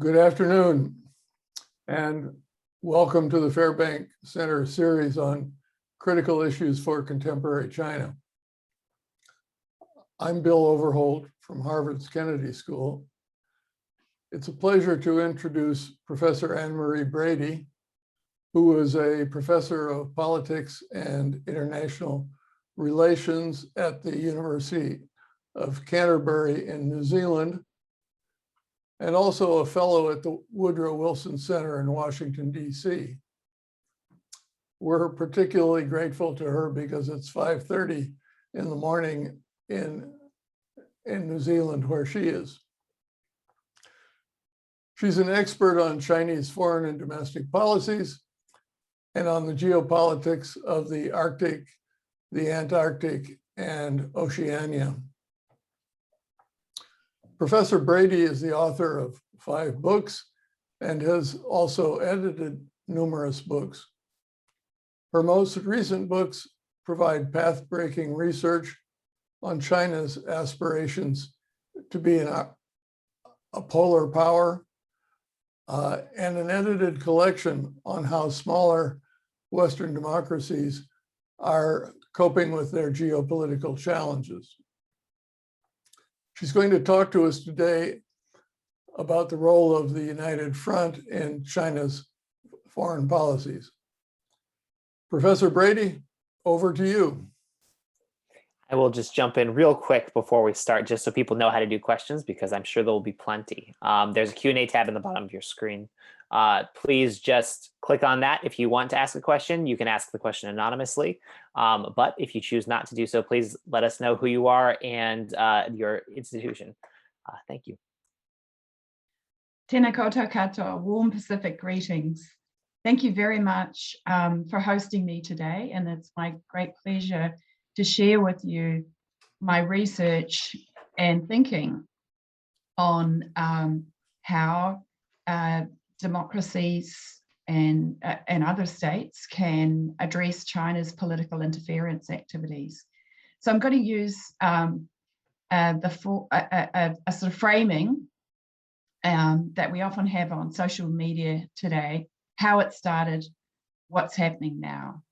Good afternoon, and welcome to the Fairbank Center series on critical issues for contemporary China. I'm Bill Overholt from Harvard's Kennedy School. It's a pleasure to introduce Professor Anne-Marie Brady, who is a professor of politics and international relations at the University of Canterbury in New Zealand, and also a fellow at the Woodrow Wilson Center in Washington, D.C. We're particularly grateful to her because it's 5:30 in the morning in New Zealand, where she is. She's an expert on Chinese foreign and domestic policies and on the geopolitics of the Arctic, the Antarctic, and Oceania. Professor Brady is the author of 5 books and has also edited numerous books. Her most recent books provide path-breaking research on China's aspirations to be a polar power, and an edited collection on how smaller Western democracies are coping with their geopolitical challenges. She's going to talk to us today about the role of the United Front in China's foreign policies. Professor Brady, over to you. I will just jump in real quick before we start, just so people know how to do questions, because I'm sure there will be plenty. There's a Q&A tab in the bottom of your screen. Please just click on that. If you want to ask a question, you can ask the question anonymously. But if you choose not to do so, please let us know who you are and your institution. Thank you. Tēnā koutou katoa, warm Pacific greetings. Thank you very much for hosting me today, and it's my great pleasure to share with you my research and thinking on how democracies and other states can address China's political interference activities. So I'm going to use a sort of framing that we often have on social media today: how it started, what's happening now.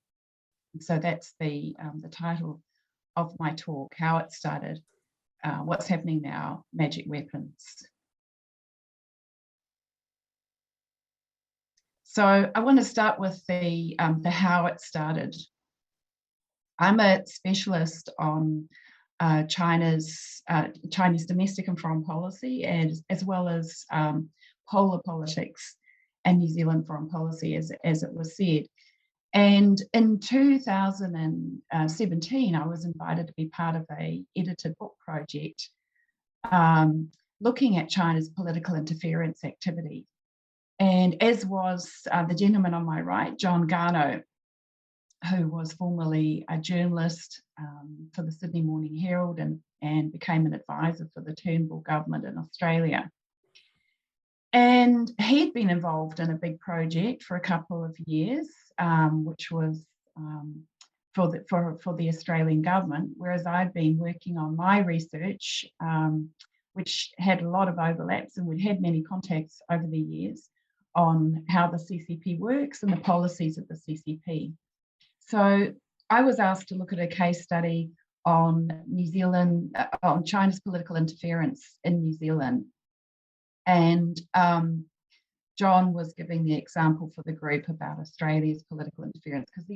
So that's the title of my talk: how it started, what's happening now, magic weapons. So I want to start with the how it started. I'm a specialist on Chinese domestic and foreign policy, as well as polar politics and New Zealand foreign policy, as it was said. And in 2017, I was invited to be part of an edited book project looking at China's political interference activity. And as was the gentleman on my right, John Garno, who was formerly a journalist for the Sydney Morning Herald and became an advisor for the Turnbull government in Australia. And he'd been involved in a big project for a couple of years, which was for the Australian government, whereas I'd been working on my research, which had a lot of overlaps, and we'd had many contacts over the years on how the CCP works and the policies of the CCP. So I was asked to look at a case study on New Zealand, on China's political interference in New Zealand. And John was giving the example for the group about Australia's political interference, because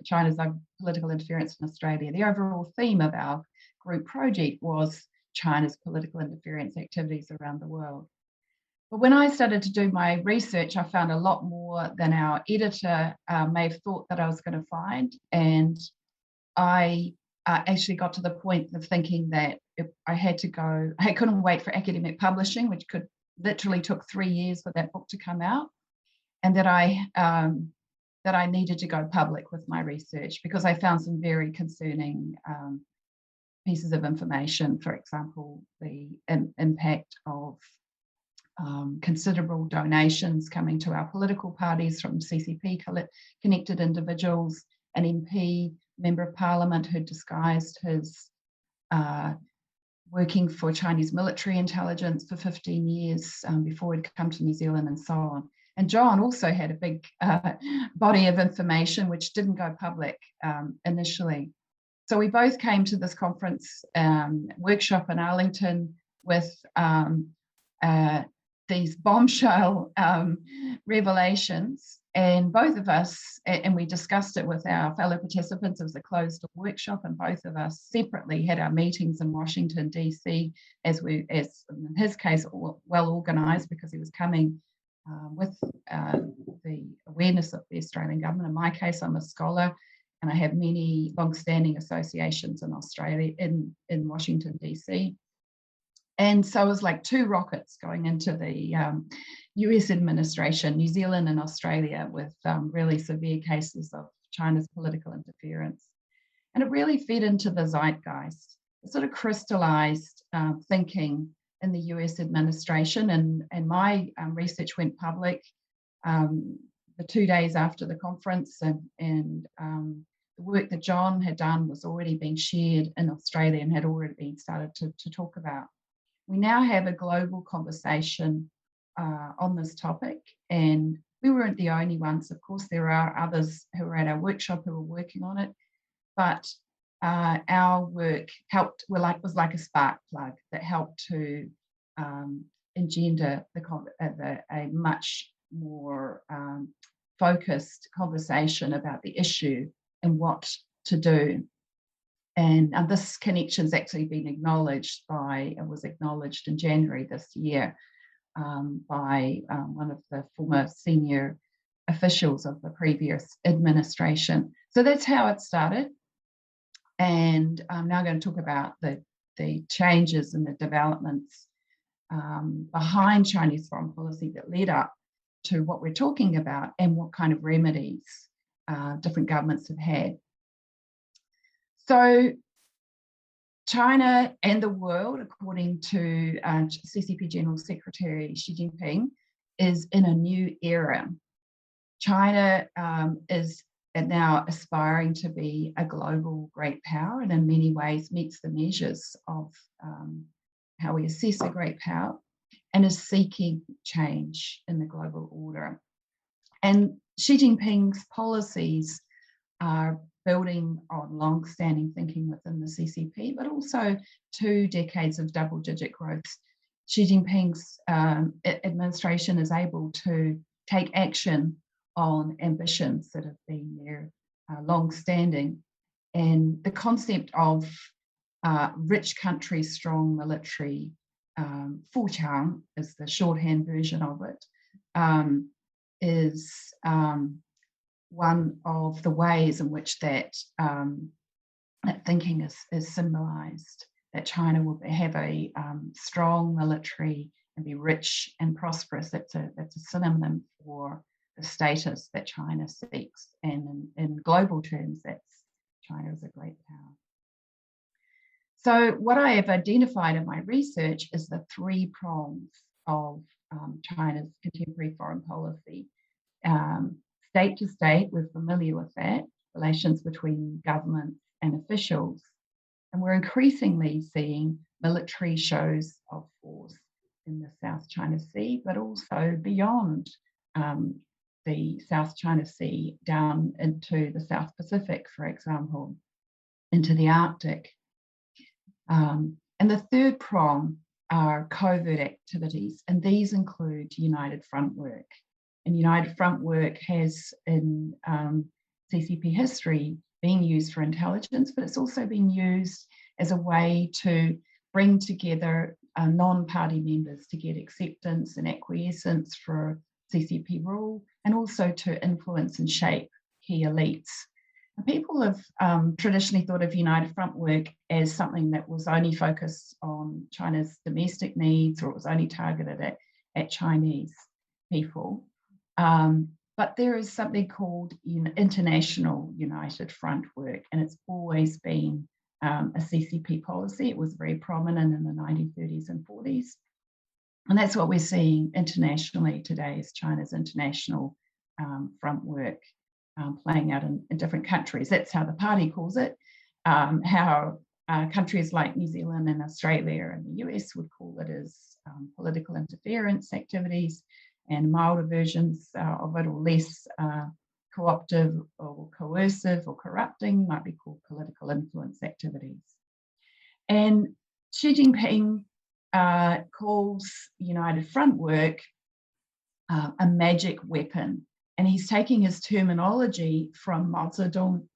China's political interference in Australia, the overall theme of our group project was China's political interference activities around the world. But when I started to do my research, I found a lot more than our editor may have thought that I was going to find. And I actually got to the point of thinking that I couldn't wait for academic publishing, which literally took 3 years for that book to come out, and that I needed to go public with my research, because I found some very concerning pieces of information. For example, the impact of considerable donations coming to our political parties from CCP connected individuals, an MP, member of parliament, who disguised his working for Chinese military intelligence for 15 years before he'd come to New Zealand and so on. And John also had a big body of information which didn't go public initially. So we both came to this conference workshop in Arlington with these bombshell revelations, and both of us, and we discussed it with our fellow participants. It was a closed door workshop, and both of us separately had our meetings in Washington, DC, as in his case, well organized, because he was coming with the awareness of the Australian government. In my case, I'm a scholar, and I have many long-standing associations in Australia, in Washington, DC. And so it was like two rockets going into the US administration, New Zealand and Australia, with really severe cases of China's political interference. And it really fed into the zeitgeist. It sort of crystallized thinking in the US administration. And my research went public the 2 days after the conference, and the work that John had done was already being shared in Australia and had already been started to talk about. We now have a global conversation on this topic, and we weren't the only ones. Of course, there are others who were at our workshop who were working on it, but our work was like a spark plug that helped to engender a much more focused conversation about the issue and what to do. And this connection's actually been acknowledged was acknowledged in January this year by one of the former senior officials of the previous administration. So that's how it started. And I'm now going to talk about the changes and the developments behind Chinese foreign policy that led up to what we're talking about, and what kind of remedies different governments have had. So China and the world, according to CCP General Secretary Xi Jinping, is in a new era. China is now aspiring to be a global great power, and in many ways meets the measures of how we assess a great power, and is seeking change in the global order. And Xi Jinping's policies are building on long-standing thinking within the CCP, but also 2 decades of double-digit growth. Xi Jinping's administration is able to take action on ambitions that have been there long-standing. And the concept of rich countries, strong military, Fuqiang is the shorthand version of it, is one of the ways in which that thinking is symbolized, that China will have a strong military and be rich and prosperous. That's a synonym for the status that China seeks. And in global terms, that's China is a great power. So what I have identified in my research is the 3 prongs of China's contemporary foreign policy. State to state, we're familiar with that, relations between governments and officials. And we're increasingly seeing military shows of force in the South China Sea, but also beyond the South China Sea down into the South Pacific, for example, into the Arctic. And the 3rd prong are covert activities, and these include United Front work. And United Front work has, in CCP history, been used for intelligence, but it's also been used as a way to bring together non-party members to get acceptance and acquiescence for CCP rule, and also to influence and shape key elites. And people have traditionally thought of United Front work as something that was only focused on China's domestic needs, or it was only targeted at Chinese people. But there is something called international United Front work, and it's always been a CCP policy. It was very prominent in the 1930s and 40s. And that's what we're seeing internationally today, is China's international front work playing out in different countries. That's how the party calls it. How countries like New Zealand and Australia and the US would call it as political interference activities, and milder versions of it, or less cooperative or coercive or corrupting, might be called political influence activities. And Xi Jinping calls United Front work a magic weapon. And he's taking his terminology from Mao Zedong,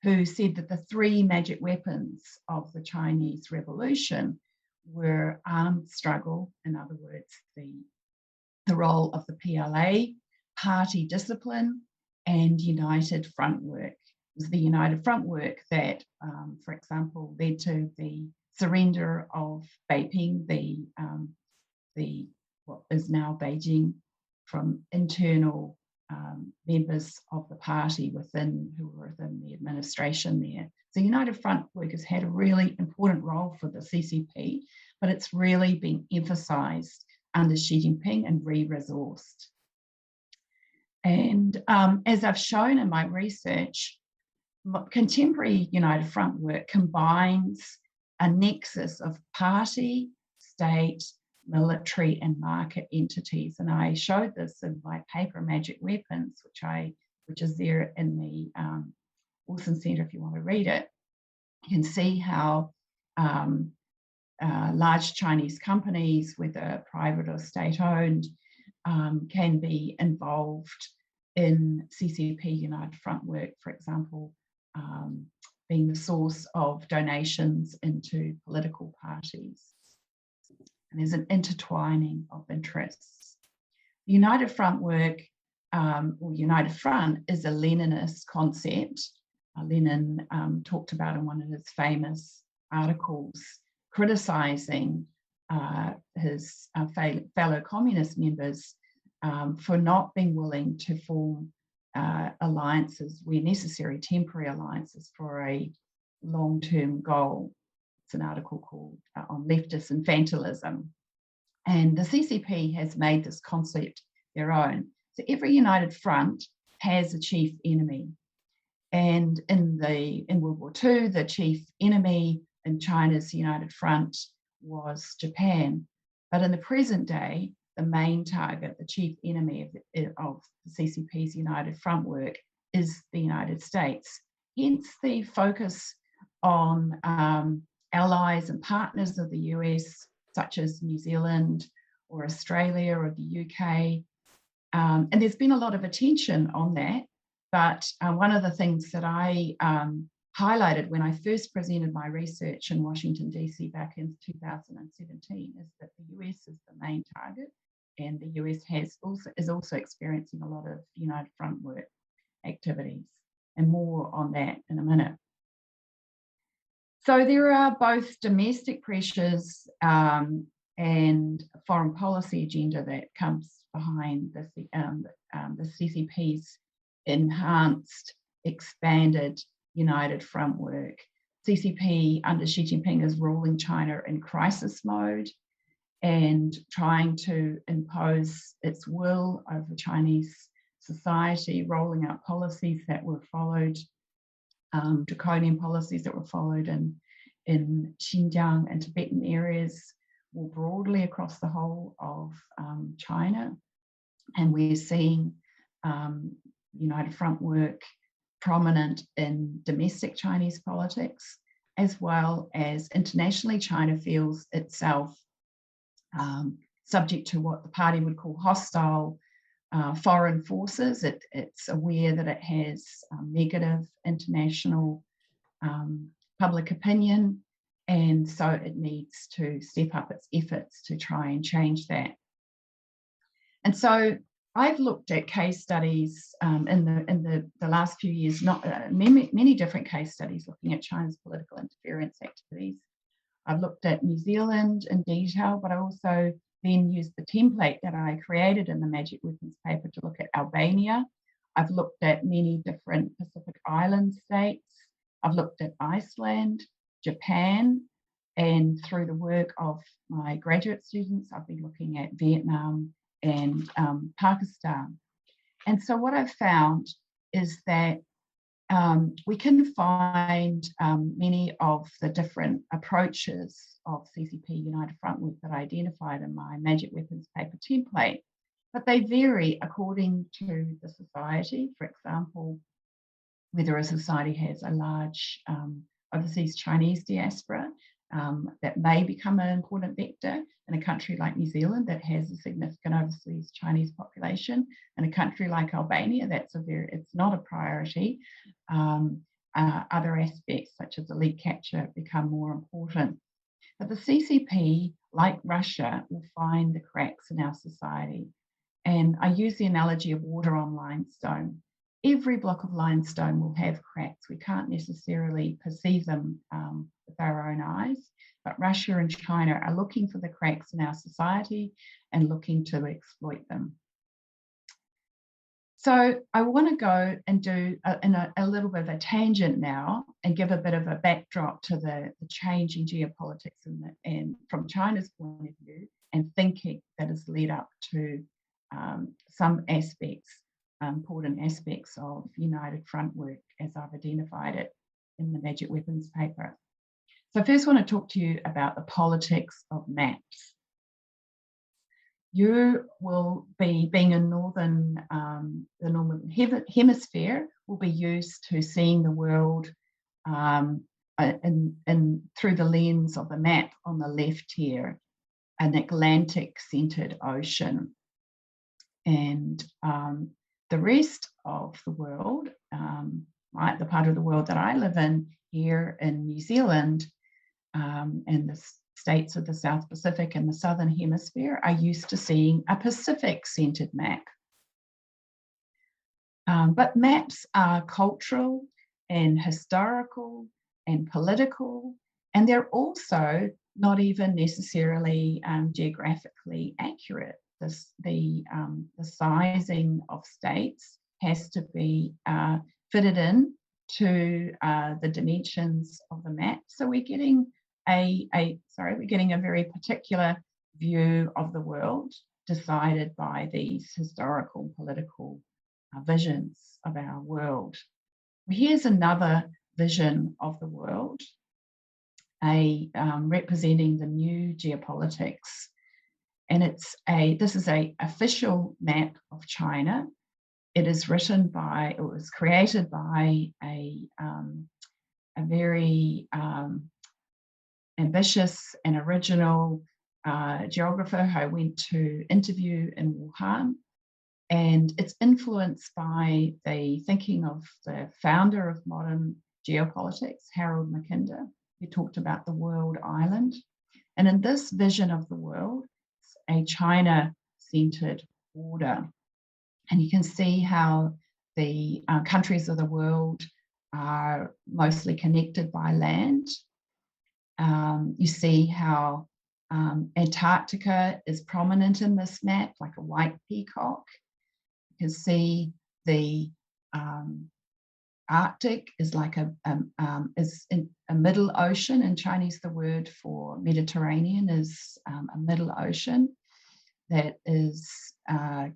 who said that the three magic weapons of the Chinese Revolution were armed struggle, in other words, the role of the PLA, party discipline, and united front work. It was the united front work that, for example, led to the surrender of Beiping, what is now Beijing, from internal members of the party who were within the administration there. So United Front work has had a really important role for the CCP, but it's really been emphasised under Xi Jinping and re-resourced. And as I've shown in my research, contemporary United Front work combines a nexus of party, state, military and market entities. And I showed this in my paper, Magic Weapons, which is there in the Wilson Centre if you want to read it. You can see how large Chinese companies, whether private or state-owned, can be involved in CCP United Front work, for example, being the source of donations into political parties. And there's an intertwining of interests. United Front work, or United Front, is a Leninist concept. Lenin talked about in one of his famous articles, criticizing his fellow communist members for not being willing to form alliances where necessary, temporary alliances for a long-term goal. It's an article called on leftist infantilism. And the CCP has made this concept their own. So every United Front has a chief enemy. And in World War II, the chief enemy in China's United Front was Japan. But in the present day, the main target, the chief enemy of the CCP's United Front work is the United States. Hence the focus on allies and partners of the US, such as New Zealand or Australia or the UK. And there's been a lot of attention on that. But one of the things that I highlighted when I first presented my research in Washington, DC back in 2017 is that the US is the main target, and the US is also experiencing a lot of United Front work activities, and more on that in a minute. So there are both domestic pressures and foreign policy agenda that comes behind the CCP's enhanced, expanded United Front work. CCP under Xi Jinping is ruling China in crisis mode and trying to impose its will over Chinese society, rolling out policies that were followed, draconian policies that were followed in Xinjiang and Tibetan areas, more broadly across the whole of China. And we're seeing United Front work prominent in domestic Chinese politics, as well as internationally. China feels itself subject to what the party would call hostile foreign forces. It's aware that it has negative international public opinion, and so it needs to step up its efforts to try and change that. And so I've looked at case studies in the last few years, many different case studies looking at China's political interference activities. I've looked at New Zealand in detail, but I also then used the template that I created in the Magic Weapons paper to look at Albania. I've looked at many different Pacific Island states. I've looked at Iceland, Japan, and through the work of my graduate students, I've been looking at Vietnam and Pakistan. And so what I've found is that we can find many of the different approaches of CCP United Front work that I identified in my Magic Weapons paper template, but they vary according to the society. For example, whether a society has a large overseas Chinese diaspora that may become an important vector in a country like New Zealand that has a significant overseas Chinese population. In a country like Albania, it's not a priority. Other aspects such as elite capture become more important. But the CCP, like Russia, will find the cracks in our society. And I use the analogy of water on limestone. Every block of limestone will have cracks. We can't necessarily perceive them with our own eyes, but Russia and China are looking for the cracks in our society and looking to exploit them. So I want to go and do a little bit of a tangent now and give a bit of a backdrop to the changing geopolitics and from China's point of view and thinking that has led up to some aspects, important aspects of United Front work as I've identified it in the Magic Weapons paper. So I first want to talk to you about the politics of maps. You will be, being in the northern hemisphere, will be used to seeing the world through the lens of the map on the left here, an Atlantic-centered ocean. And the rest of the world, the part of the world that I live in here in New Zealand, and the states of the South Pacific and the Southern Hemisphere are used to seeing a Pacific-centered map. But maps are cultural and historical and political, and they're also not even necessarily geographically accurate. The sizing of states has to be fitted in to the dimensions of the map. So we're getting we're getting a very particular view of the world decided by these historical political visions of our world. Here's another vision of the world, representing the new geopolitics. And this is an official map of China. It was created by a very ambitious and original geographer who I went to interview in Wuhan. And it's influenced by the thinking of the founder of modern geopolitics, Harold Mackinder, who talked about the world island. And in this vision of the world, it's a China-centered order. And you can see how the countries of the world are mostly connected by land. You see how Antarctica is prominent in this map, like a white peacock. You can see the Arctic is like is in a middle ocean. In Chinese, the word for Mediterranean is a middle ocean that is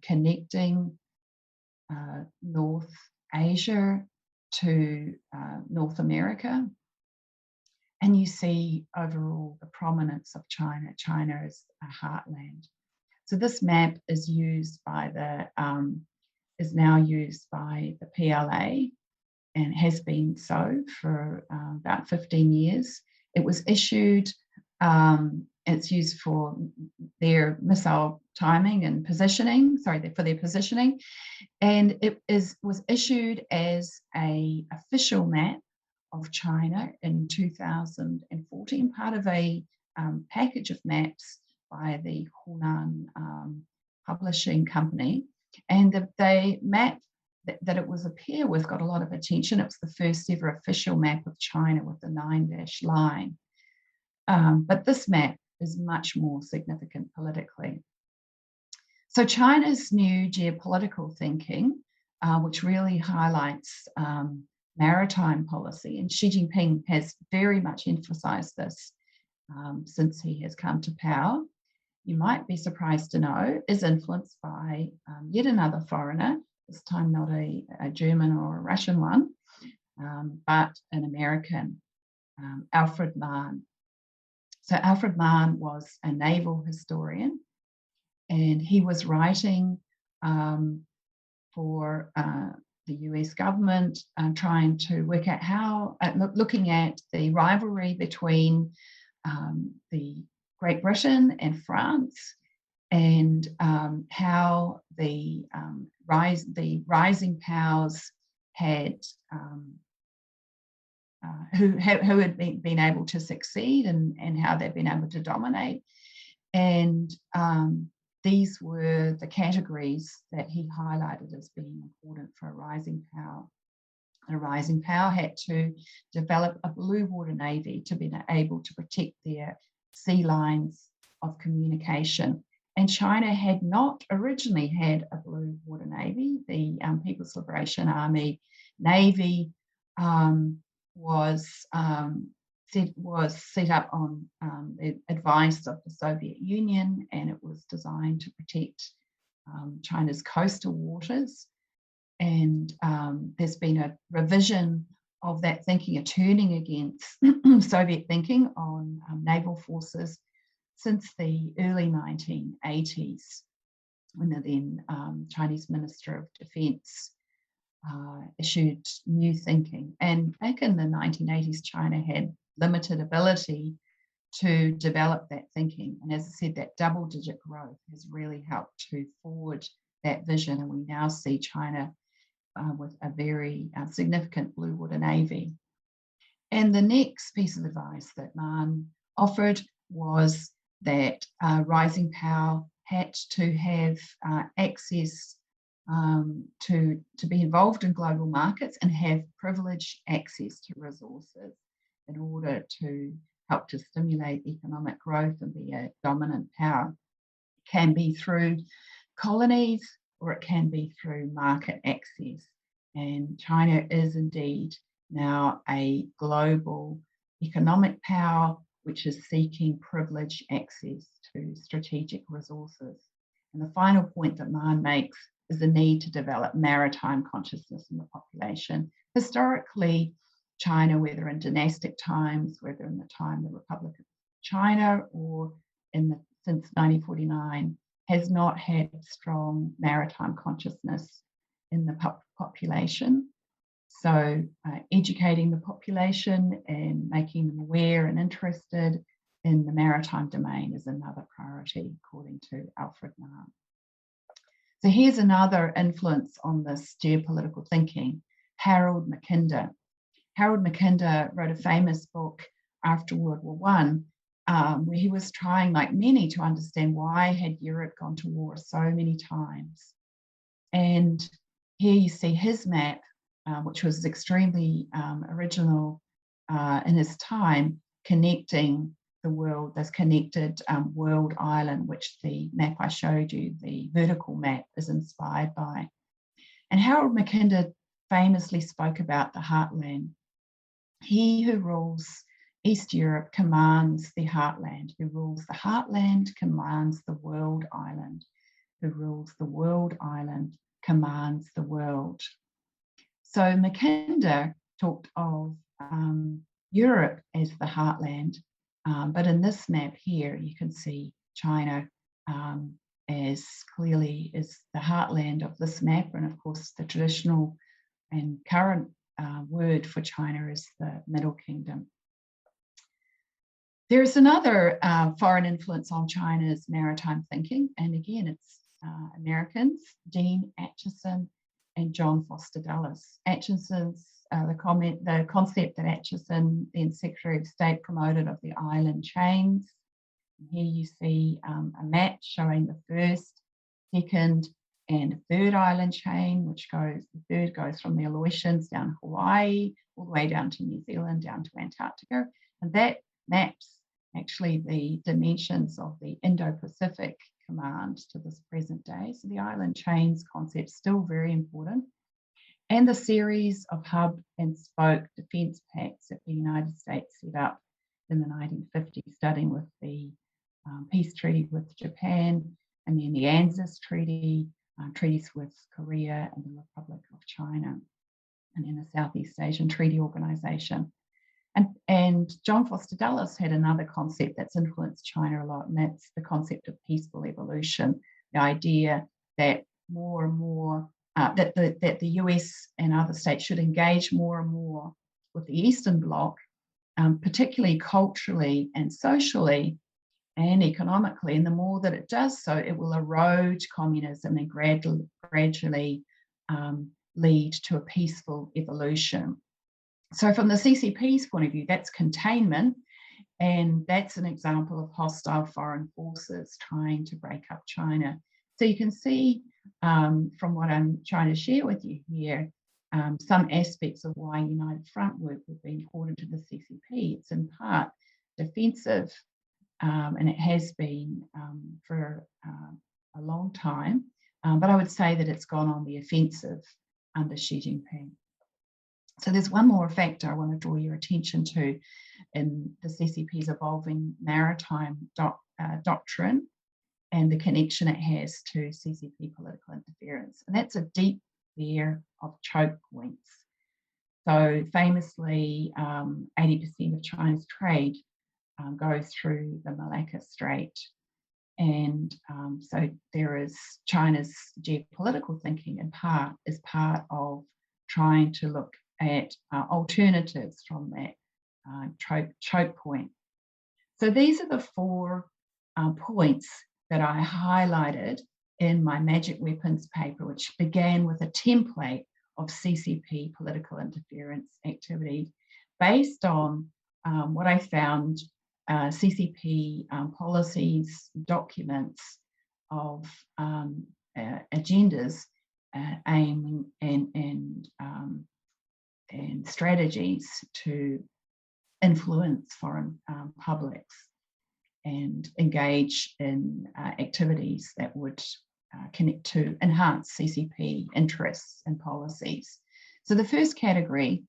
connecting North Asia to North America. And you see overall the prominence of China. China is a heartland. So this map is now used by the PLA and has been so for about 15 years. It was issued, it's used for their missile timing and positioning, for their positioning. And it was issued as an official map of China in 2014, part of a package of maps by the Hunan publishing company. And the map that it was a pair with got a lot of attention. It was the first ever official map of China with the 9-dash line. But this map is much more significant politically. So China's new geopolitical thinking, which really highlights maritime policy, and Xi Jinping has very much emphasized this since he has come to power, you might be surprised to know, is influenced by yet another foreigner, this time not a German or a Russian one, but an American, Alfred Mann. So Alfred Mann was a naval historian, and he was writing for the US government, trying to work out how, looking at the rivalry between the Great Britain and France, and how the rising powers had who had been able to succeed, and how they'd been able to dominate. And these were the categories that he highlighted as being important for a rising power. A rising power had to develop a blue water navy to be able to protect their sea lines of communication. And China had not originally had a blue water navy. The People's Liberation Army Navy was set up on the advice of the Soviet Union, and it was designed to protect China's coastal waters. And there's been a revision of that thinking, a turning against Soviet thinking on naval forces since the early 1980s, when the then Chinese Minister of Defense issued new thinking. And back in the 1980s, China had limited ability to develop that thinking. And as I said, that double-digit growth has really helped to forward that vision. And we now see China with a very significant blue water navy. And the next piece of advice that Mann offered was that rising power had to have access to be involved in global markets and have privileged access to resources in order to help to stimulate economic growth and be a dominant power. It can be through colonies, or it can be through market access. And China is indeed now a global economic power which is seeking privileged access to strategic resources. And the final point that Mann makes is the need to develop maritime consciousness in the population. Historically, China, whether in dynastic times, whether in the time of the Republic of China or since 1949, has not had strong maritime consciousness in the population. So educating the population and making them aware and interested in the maritime domain is another priority, according to Alfred Mann. So here's another influence on this geopolitical thinking, Harold Mackinder. Harold Mackinder wrote a famous book after World War I, where he was trying, like many, to understand why had Europe gone to war so many times. And here you see his map, which was extremely original in his time, connecting the world, this connected world island, which the map I showed you, the vertical map, is inspired by. And Harold Mackinder famously spoke about the heartland. He who rules East Europe commands the heartland. Who rules the heartland commands the world island. Who rules the world island commands the world. So Mackinder talked of Europe as the heartland, but in this map here, you can see China as clearly as the heartland of this map. And of course, the traditional and current word for China is the Middle Kingdom. There's another foreign influence on China's maritime thinking, and again, it's Americans, Dean Acheson and John Foster Dulles. Acheson's the concept that Acheson, then Secretary of State, promoted of the island chains. And here you see a map showing the first, second, and third island chain, which the third goes from the Aleutians down Hawaii, all the way down to New Zealand, down to Antarctica. And that maps actually the dimensions of the Indo-Pacific command to this present day. So the island chains concept is still very important. And the series of hub and spoke defense pacts that the United States set up in the 1950s, starting with the peace treaty with Japan, and then the ANZUS treaty, treaties with Korea and the Republic of China. and in the Southeast Asian Treaty Organization. And John Foster Dulles had another concept that's influenced China a lot, and that's the concept of peaceful evolution, the idea that more and more, that the US and other states should engage more and more with the Eastern Bloc, particularly culturally and socially and economically. And the more that it does so, it will erode communism and gradually lead to a peaceful evolution. So from the CCP's point of view, that's containment, and that's an example of hostile foreign forces trying to break up China. So you can see from what I'm trying to share with you here, some aspects of why United Front work would be important to the CCP. It's in part defensive, and it has been for a long time, but I would say that it's gone on the offensive under Xi Jinping. So there's one more factor I want to draw your attention to in the CCP's evolving maritime doctrine and the connection it has to CCP political interference. And that's a deep fear of choke points. So famously, 80% of China's trade goes through the Malacca Strait. And so there is China's geopolitical thinking in part is part of trying to look at alternatives from that choke point. So these are the 4 points that I highlighted in my Magic Weapons paper, which began with a template of CCP political interference activities based on what I found CCP policies, documents of agendas, aiming and strategies to influence foreign publics and engage in activities that would connect to enhance CCP interests and policies. So the first category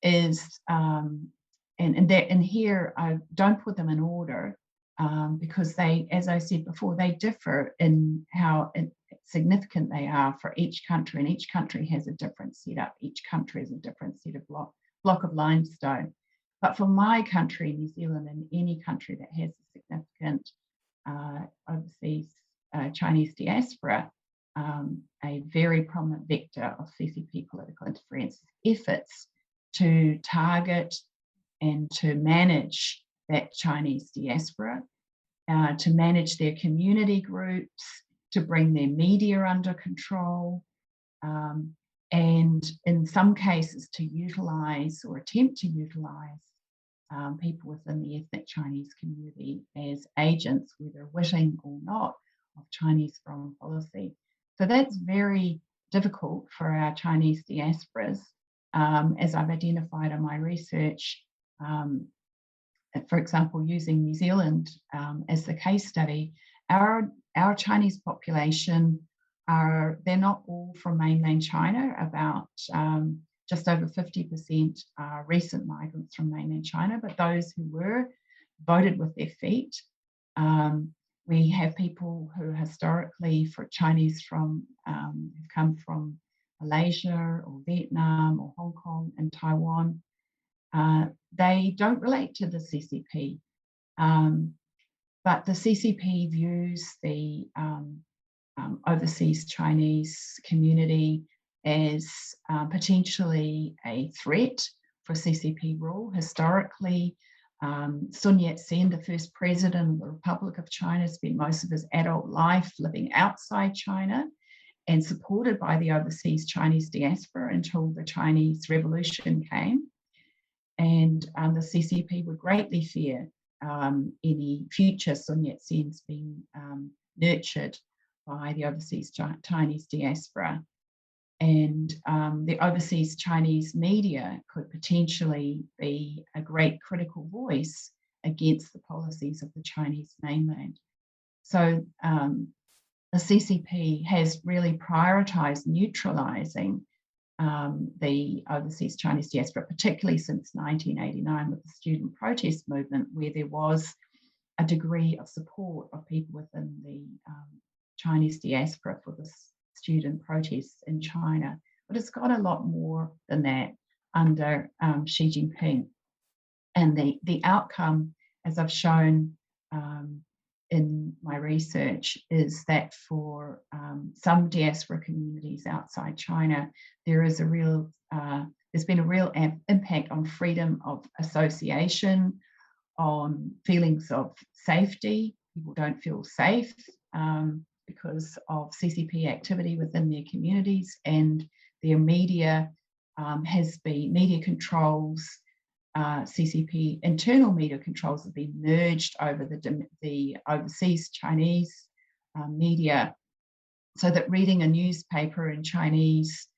is, and here I don't put them in order because they, as I said before, they differ in how significant they are for each country, and each country has a different setup. Each country has a different set of block of limestone. But for my country, New Zealand, and any country that has a significant overseas Chinese diaspora, a very prominent vector of CCP political interference efforts to target and to manage that Chinese diaspora, to manage their community groups, to bring their media under control, and in some cases to utilize or attempt to utilize people within the ethnic Chinese community as agents, whether witting or not, of Chinese foreign policy. So that's very difficult for our Chinese diasporas, as I've identified in my research. For example, using New Zealand as the case study, our Chinese population they're not all from mainland China. About just over 50% are recent migrants from mainland China, but those who were voted with their feet. We have people who historically, for Chinese from have come from Malaysia or Vietnam or Hong Kong and Taiwan. They don't relate to the CCP, but the CCP views the overseas Chinese community as potentially a threat for CCP rule. Historically, Sun Yat-sen, the first president of the Republic of China, spent most of his adult life living outside China and supported by the overseas Chinese diaspora until the Chinese Revolution came. And the CCP would greatly fear any future Sun Yat-sens being nurtured by the overseas Chinese diaspora. And the overseas Chinese media could potentially be a great critical voice against the policies of the Chinese mainland. So the CCP has really prioritized neutralizing the overseas Chinese diaspora, particularly since 1989 with the student protest movement, where there was a degree of support of people within the Chinese diaspora for the student protests in China. but it's got a lot more than that under Xi Jinping. And the outcome, as I've shown in my research, is that for some diaspora communities outside China, there's been a real impact on freedom of association, on feelings of safety. People don't feel safe because of CCP activity within their communities, and their media media controls, CCP internal media controls have been merged over the overseas Chinese media, so that reading a newspaper in Chinese,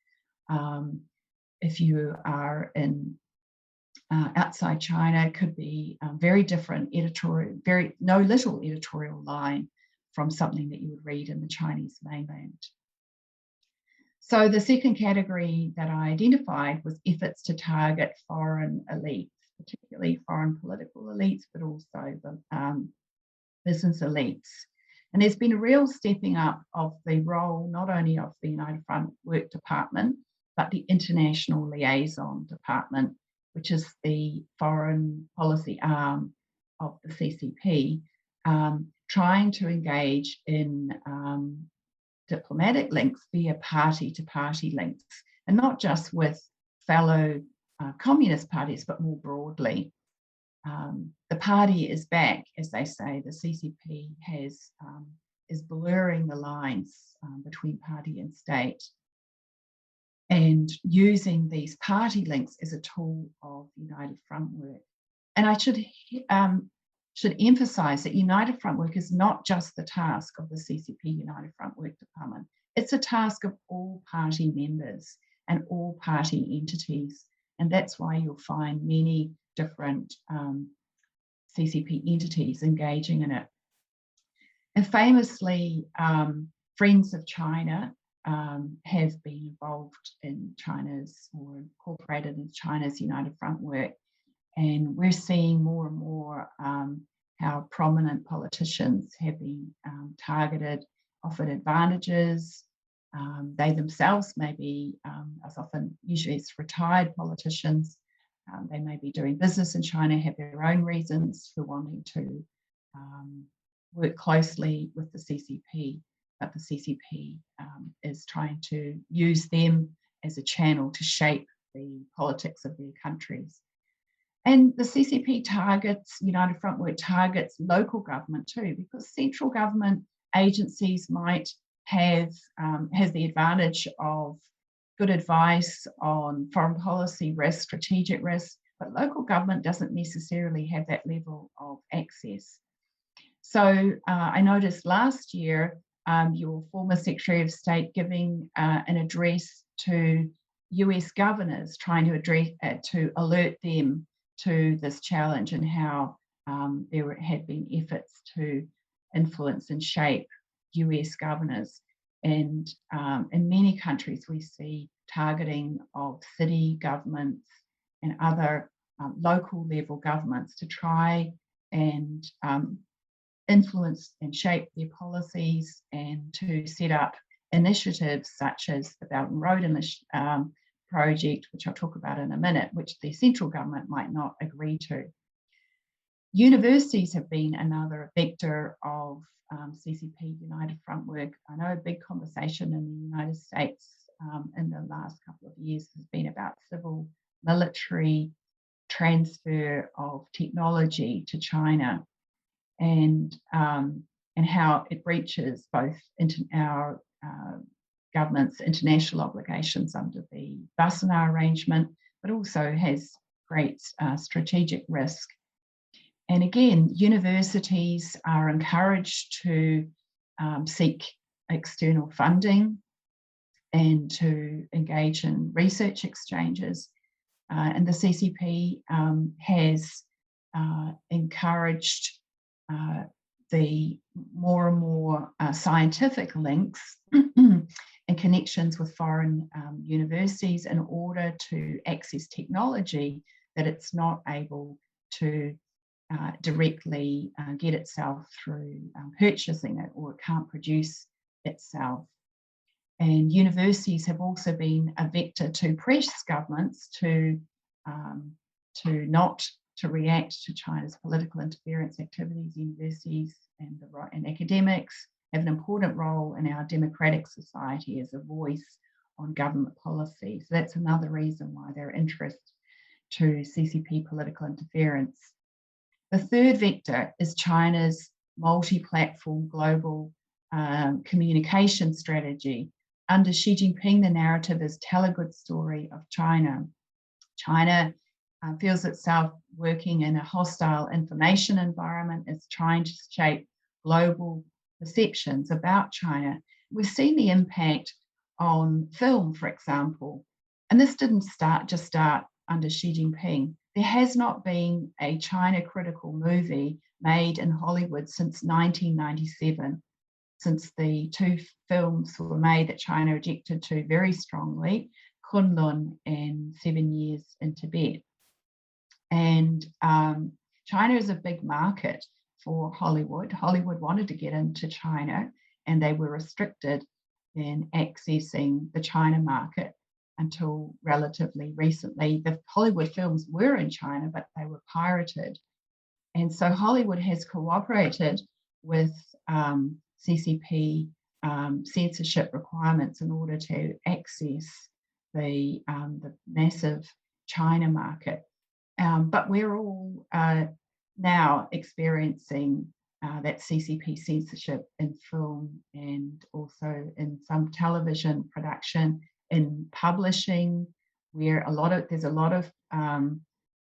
if you are in outside China, could be very different editorial, little editorial line from something that you would read in the Chinese mainland. So the second category that I identified was efforts to target foreign elites, particularly foreign political elites, but also the business elites. And there's been a real stepping up of the role, not only of the United Front Work Department, but the International Liaison Department, which is the foreign policy arm of the CCP, trying to engage in diplomatic links via party-to-party links, and not just with fellow communist parties, but more broadly. The party is back, as they say. The CCP is blurring the lines between party and state, and using these party links as a tool of United Front work. And I should emphasize that United Front work is not just the task of the CCP United Front Work Department. It's a task of all party members and all party entities. And that's why you'll find many different CCP entities engaging in it. And famously, Friends of China have been involved in China's, or incorporated in China's United Front work. And we're seeing more and more how prominent politicians have been targeted, offered advantages. They themselves may be, usually it's retired politicians, they may be doing business in China, have their own reasons for wanting to work closely with the CCP, but the CCP is trying to use them as a channel to shape the politics of their countries. And the CCP targets, United Front work targets local government too, because central government agencies might have the advantage of good advice on foreign policy risk, strategic risk, but local government doesn't necessarily have that level of access. So I noticed last year your former Secretary of State giving an address to US governors, trying to alert them to this challenge, and how there had been efforts to influence and shape US governors. And in many countries, we see targeting of city governments and other local level governments to try and influence and shape their policies, and to set up initiatives such as the Belt and Road project, which I'll talk about in a minute, which the central government might not agree to. Universities have been another vector of CCP United Front work. I know a big conversation in the United States in the last couple of years has been about civil military transfer of technology to China, and how it breaches both our government's international obligations under the Wassenaar arrangement, but also has great strategic risk. And again, universities are encouraged to seek external funding and to engage in research exchanges. And the CCP has encouraged the more and more scientific links and connections with foreign universities in order to access technology that it's not able to directly get itself through purchasing it, or it can't produce itself. And universities have also been a vector to press governments to not to react to China's political interference activities. Universities and academics have an important role in our democratic society as a voice on government policy. So that's another reason why their interest to CCP political interference. The third vector is China's multi-platform global communication strategy. Under Xi Jinping, the narrative is tell a good story of China. China feels itself working in a hostile information environment. It's trying to shape global perceptions about China. We've seen the impact on film, for example, and this didn't start under Xi Jinping. There has not been a China critical movie made in Hollywood since 1997, since the two films were made that China objected to very strongly, Kunlun and 7 Years in Tibet. And China is a big market for Hollywood. Hollywood wanted to get into China, and they were restricted in accessing the China market until relatively recently. The Hollywood films were in China, but they were pirated. And so Hollywood has cooperated with CCP censorship requirements in order to access the massive China market. But we're all now experiencing that CCP censorship in film and also in some television production, in publishing, where there's a lot of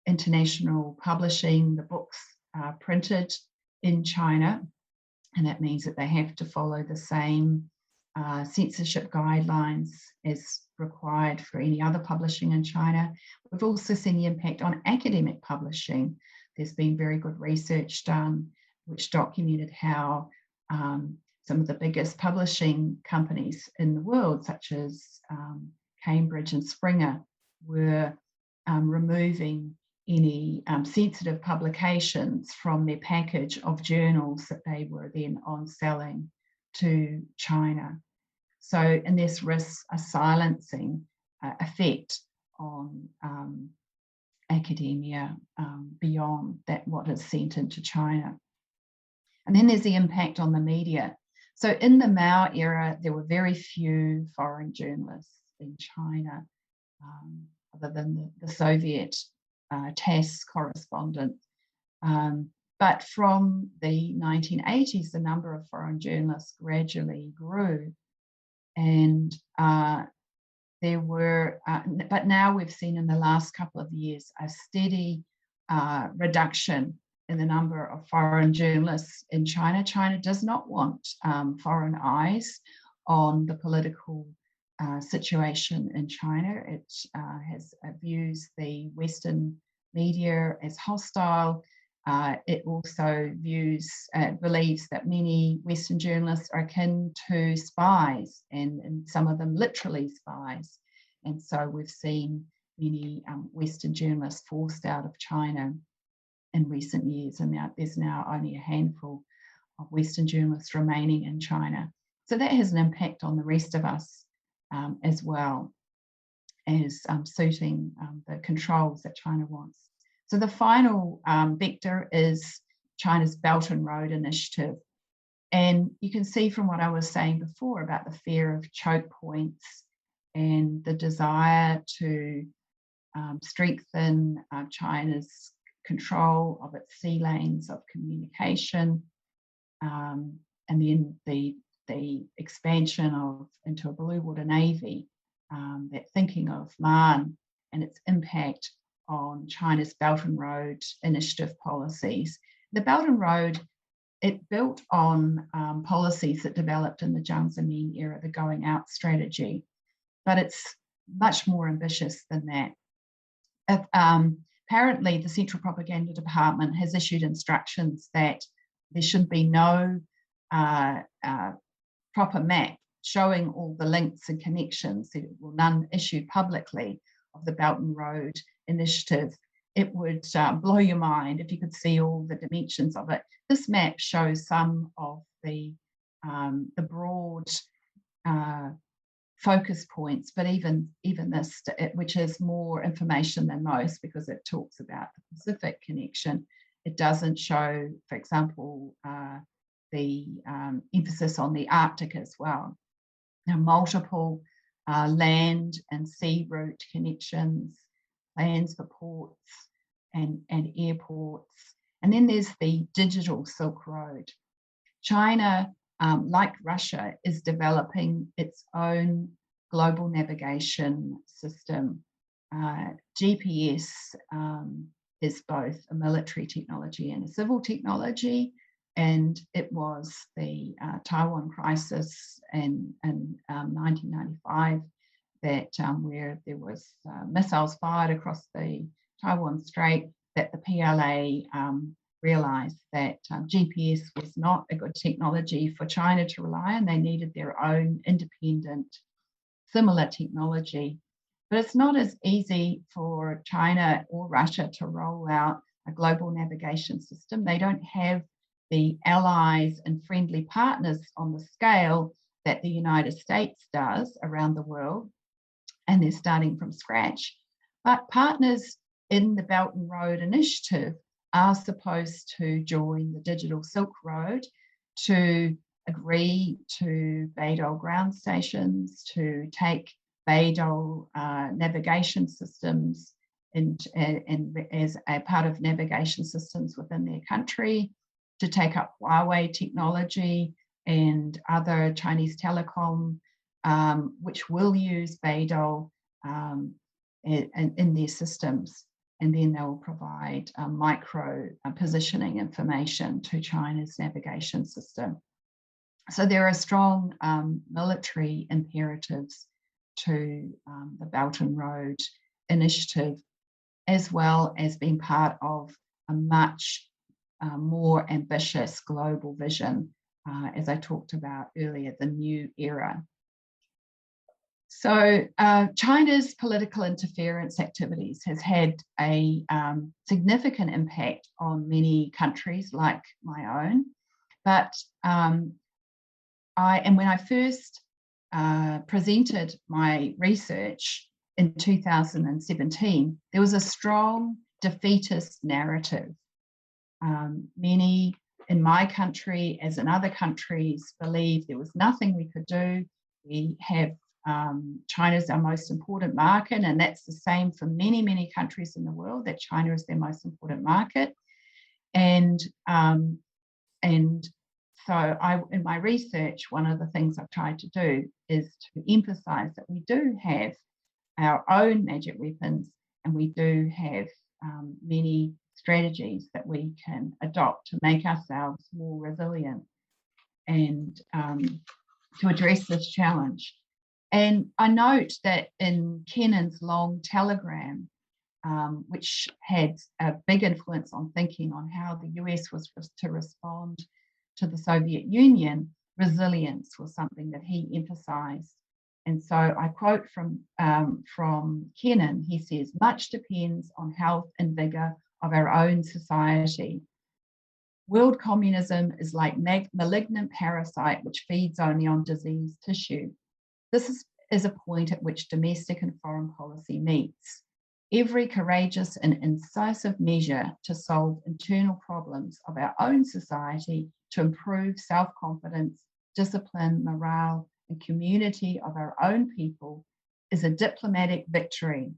international publishing. The books are printed in China, and that means that they have to follow the same censorship guidelines as required for any other publishing in China. We've also seen the impact on academic publishing. There's been very good research done which documented how some of the biggest publishing companies in the world, such as Cambridge and Springer, were removing any sensitive publications from their package of journals that they were then on selling to China. So, and this risks a silencing effect on academia beyond that what is sent into China. And then there's the impact on the media. So in the Mao era, there were very few foreign journalists in China, other than the Soviet TASS correspondent. But from the 1980s, the number of foreign journalists gradually grew. And there were, but now we've seen in the last couple of years a steady reduction in the number of foreign journalists in China. China does not want foreign eyes on the political situation in China. It views the Western media as hostile. It also believes that many Western journalists are akin to spies, and some of them literally spies. And so we've seen many Western journalists forced out of China in recent years, and there's now only a handful of Western journalists remaining in China. So that has an impact on the rest of us as well as suiting the controls that China wants. So the final vector is China's Belt and Road Initiative. And you can see from what I was saying before about the fear of choke points and the desire to strengthen China's control of its sea lanes of communication, and then the expansion into a blue water navy, that thinking of Man and its impact on China's Belt and Road Initiative policies. The Belt and Road, it built on policies that developed in the Jiang Zemin era, the going out strategy, but it's much more ambitious than that. Apparently, the Central Propaganda Department has issued instructions that there should be no proper map showing all the links and connections, none issued publicly, of the Belt and Road Initiative. It would blow your mind if you could see all the dimensions of it. This map shows some of the broad focus points, but even this, which is more information than most because it talks about the Pacific connection, it doesn't show, for example, the emphasis on the Arctic as well. Now, multiple land and sea route connections, plans for ports and airports. And then there's the digital Silk Road. China, like Russia, is developing its own global navigation system. GPS is both a military technology and a civil technology, and it was the Taiwan crisis in 1995 that where there was missiles fired across the Taiwan Strait, that the PLA realized that GPS was not a good technology for China to rely on. They needed their own independent, similar technology. But it's not as easy for China or Russia to roll out a global navigation system. They don't have the allies and friendly partners on the scale that the United States does around the world, and they're starting from scratch. But partners in the Belt and Road Initiative are supposed to join the Digital Silk Road, to agree to Beidou ground stations, to take Beidou navigation systems and as a part of navigation systems within their country, to take up Huawei technology and other Chinese telecom, which will use Beidou in their systems. And then they will provide micro positioning information to China's navigation system. So there are strong military imperatives to the Belt and Road Initiative, as well as being part of a much more ambitious global vision, as I talked about earlier, the new era. So China's political interference activities has had a significant impact on many countries like my own. But when I first presented my research in 2017, there was a strong defeatist narrative. Many in my country, as in other countries, believed there was nothing we could do. We have China's our most important market, and that's the same for many, many countries in the world, that China is their most important market. And so in my research, one of the things I've tried to do is to emphasize that we do have our own magic weapons, and we do have many strategies that we can adopt to make ourselves more resilient and to address this challenge. And I note that in Kennan's long telegram, which had a big influence on thinking on how the US was to respond to the Soviet Union, resilience was something that he emphasized. And so I quote from Kennan. He says, "Much depends on health and vigor of our own society. World communism is like malignant parasite which feeds only on diseased tissue. This is a point at which domestic and foreign policy meets. Every courageous and incisive measure to solve internal problems of our own society, to improve self-confidence, discipline, morale, and community of our own people is a diplomatic victory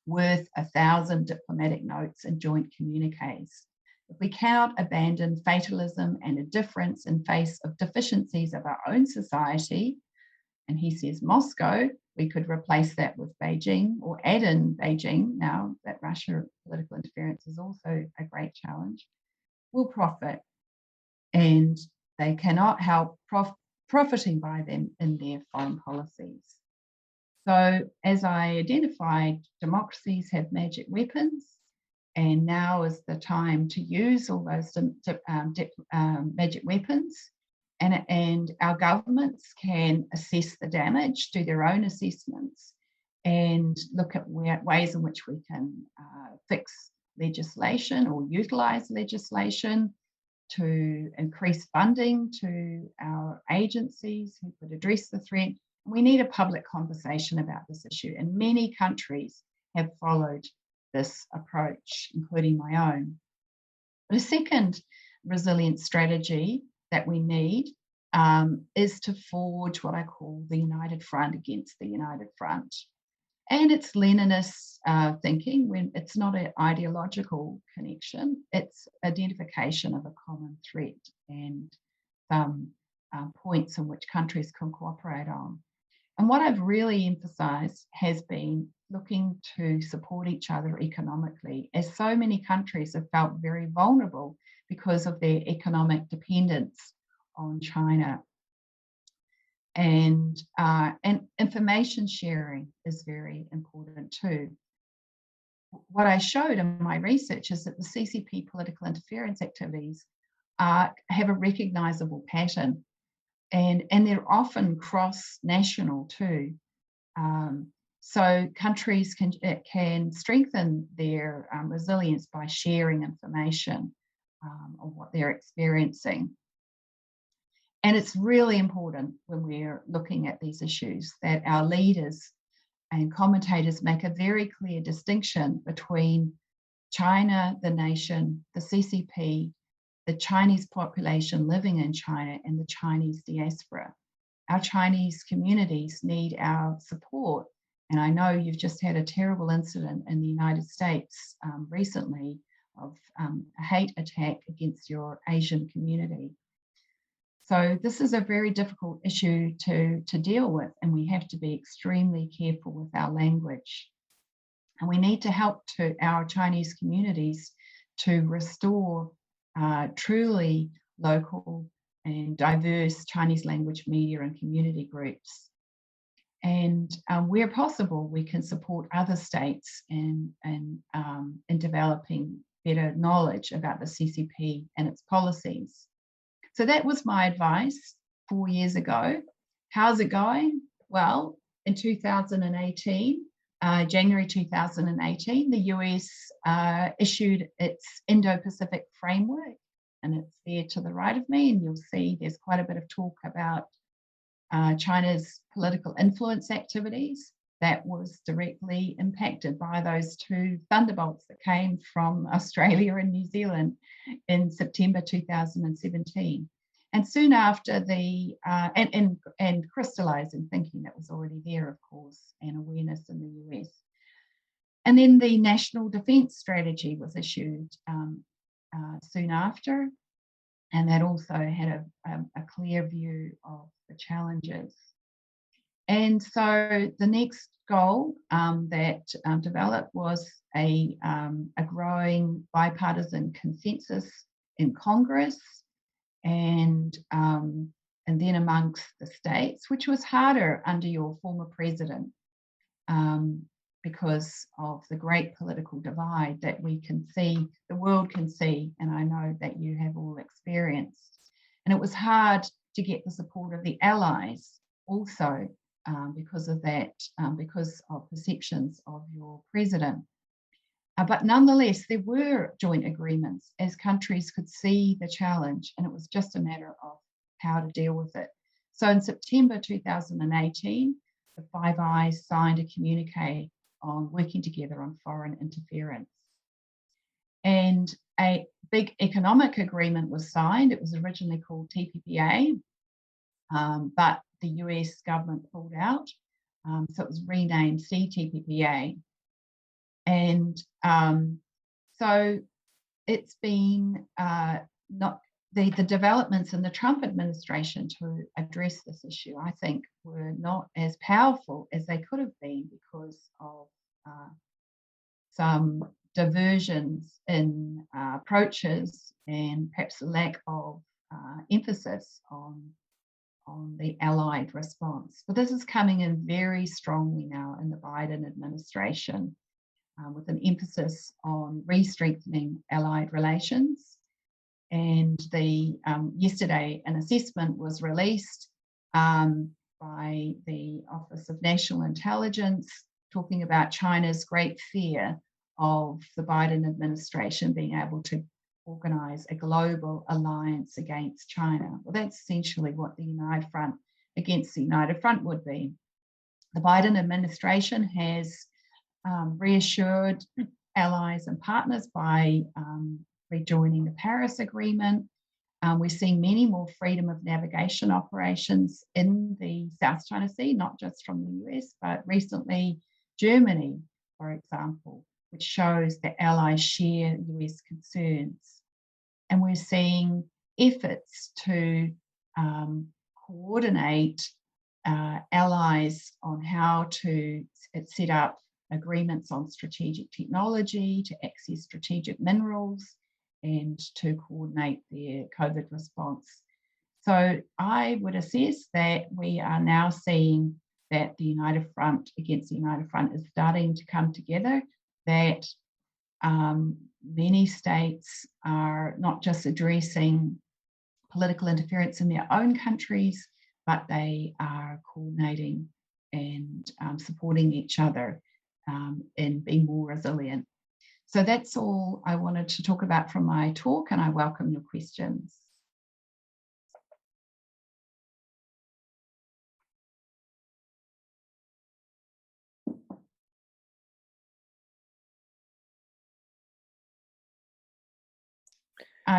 worth 1,000 diplomatic notes and joint communiques. If we cannot abandon fatalism and indifference in face of deficiencies of our own society," and he says Moscow, we could replace that with Beijing, or add in Beijing now that Russia political interference is also a great challenge, "will profit, and they cannot help profiting by them in their foreign policies." So as I identified, democracies have magic weapons, and now is the time to use all those magic weapons. And our governments can assess the damage, do their own assessments, and look at ways in which we can fix legislation or utilize legislation to increase funding to our agencies who could address the threat, We need a public conversation about this issue, and many countries have followed this approach, including my own. The second resilience strategy that we need is to forge what I call the united front against the united front. And it's Leninist thinking, when it's not an ideological connection, it's identification of a common threat and some points in which countries can cooperate on. And what I've really emphasised has been looking to support each other economically, as so many countries have felt very vulnerable because of their economic dependence on China. And information sharing is very important too. What I showed in my research is that the CCP political interference activities have a recognisable pattern, and they're often cross-national too. So countries can strengthen their resilience by sharing information on what they're experiencing. And it's really important when we're looking at these issues that our leaders and commentators make a very clear distinction between China, the nation, the CCP, the Chinese population living in China, and the Chinese diaspora. Our Chinese communities need our support. And I know you've just had a terrible incident in the United States recently of a hate attack against your Asian community. So this is a very difficult issue to deal with, and we have to be extremely careful with our language. And we need to help to our Chinese communities to restore truly local and diverse Chinese language media and community groups. And where possible, we can support other states in developing better knowledge about the CCP and its policies. So that was my advice 4 years ago. How's it going? Well, in 2018, January 2018, the US issued its Indo-Pacific framework, and it's there to the right of me, and you'll see there's quite a bit of talk about China's political influence activities that was directly impacted by those two thunderbolts that came from Australia and New Zealand in September 2017. And soon after and crystallizing thinking that was already there, of course, and awareness in the US. And then the National Defence Strategy was issued soon after, and that also had a clear view of the challenges. And so the next goal that developed was a growing bipartisan consensus in Congress and then amongst the states, which was harder under your former president because of the great political divide that we can see, the world can see, and I know that you have all experienced. And it was hard to get the support of the allies also because of that, because of perceptions of your president. But nonetheless, there were joint agreements as countries could see the challenge, and it was just a matter of how to deal with it. So in September 2018, the Five Eyes signed a communique on working together on foreign interference. And a big economic agreement was signed. It was originally called TPPA, but the US government pulled out. So it was renamed CTPPA. And so it's been not the developments in the Trump administration to address this issue, I think, were not as powerful as they could have been because of some diversions in approaches and perhaps a lack of emphasis on the allied response. But this is coming in very strongly now in the Biden administration with an emphasis on re-strengthening allied relations. And yesterday, an assessment was released by the Office of National Intelligence talking about China's great fear of the Biden administration being able to organize a global alliance against China. Well, that's essentially what the United Front against the United Front would be. The Biden administration has reassured allies and partners by rejoining the Paris Agreement. We're seeing many more freedom of navigation operations in the South China Sea, not just from the US, but recently Germany, for example, which shows that allies share US concerns. And we're seeing efforts to coordinate allies on how to set up agreements on strategic technology, to access strategic minerals, and to coordinate their COVID response. So I would assess that we are now seeing that the United Front against the United Front is starting to come together, that many states are not just addressing political interference in their own countries, but they are coordinating and supporting each other in being more resilient. So that's all I wanted to talk about from my talk, and I welcome your questions.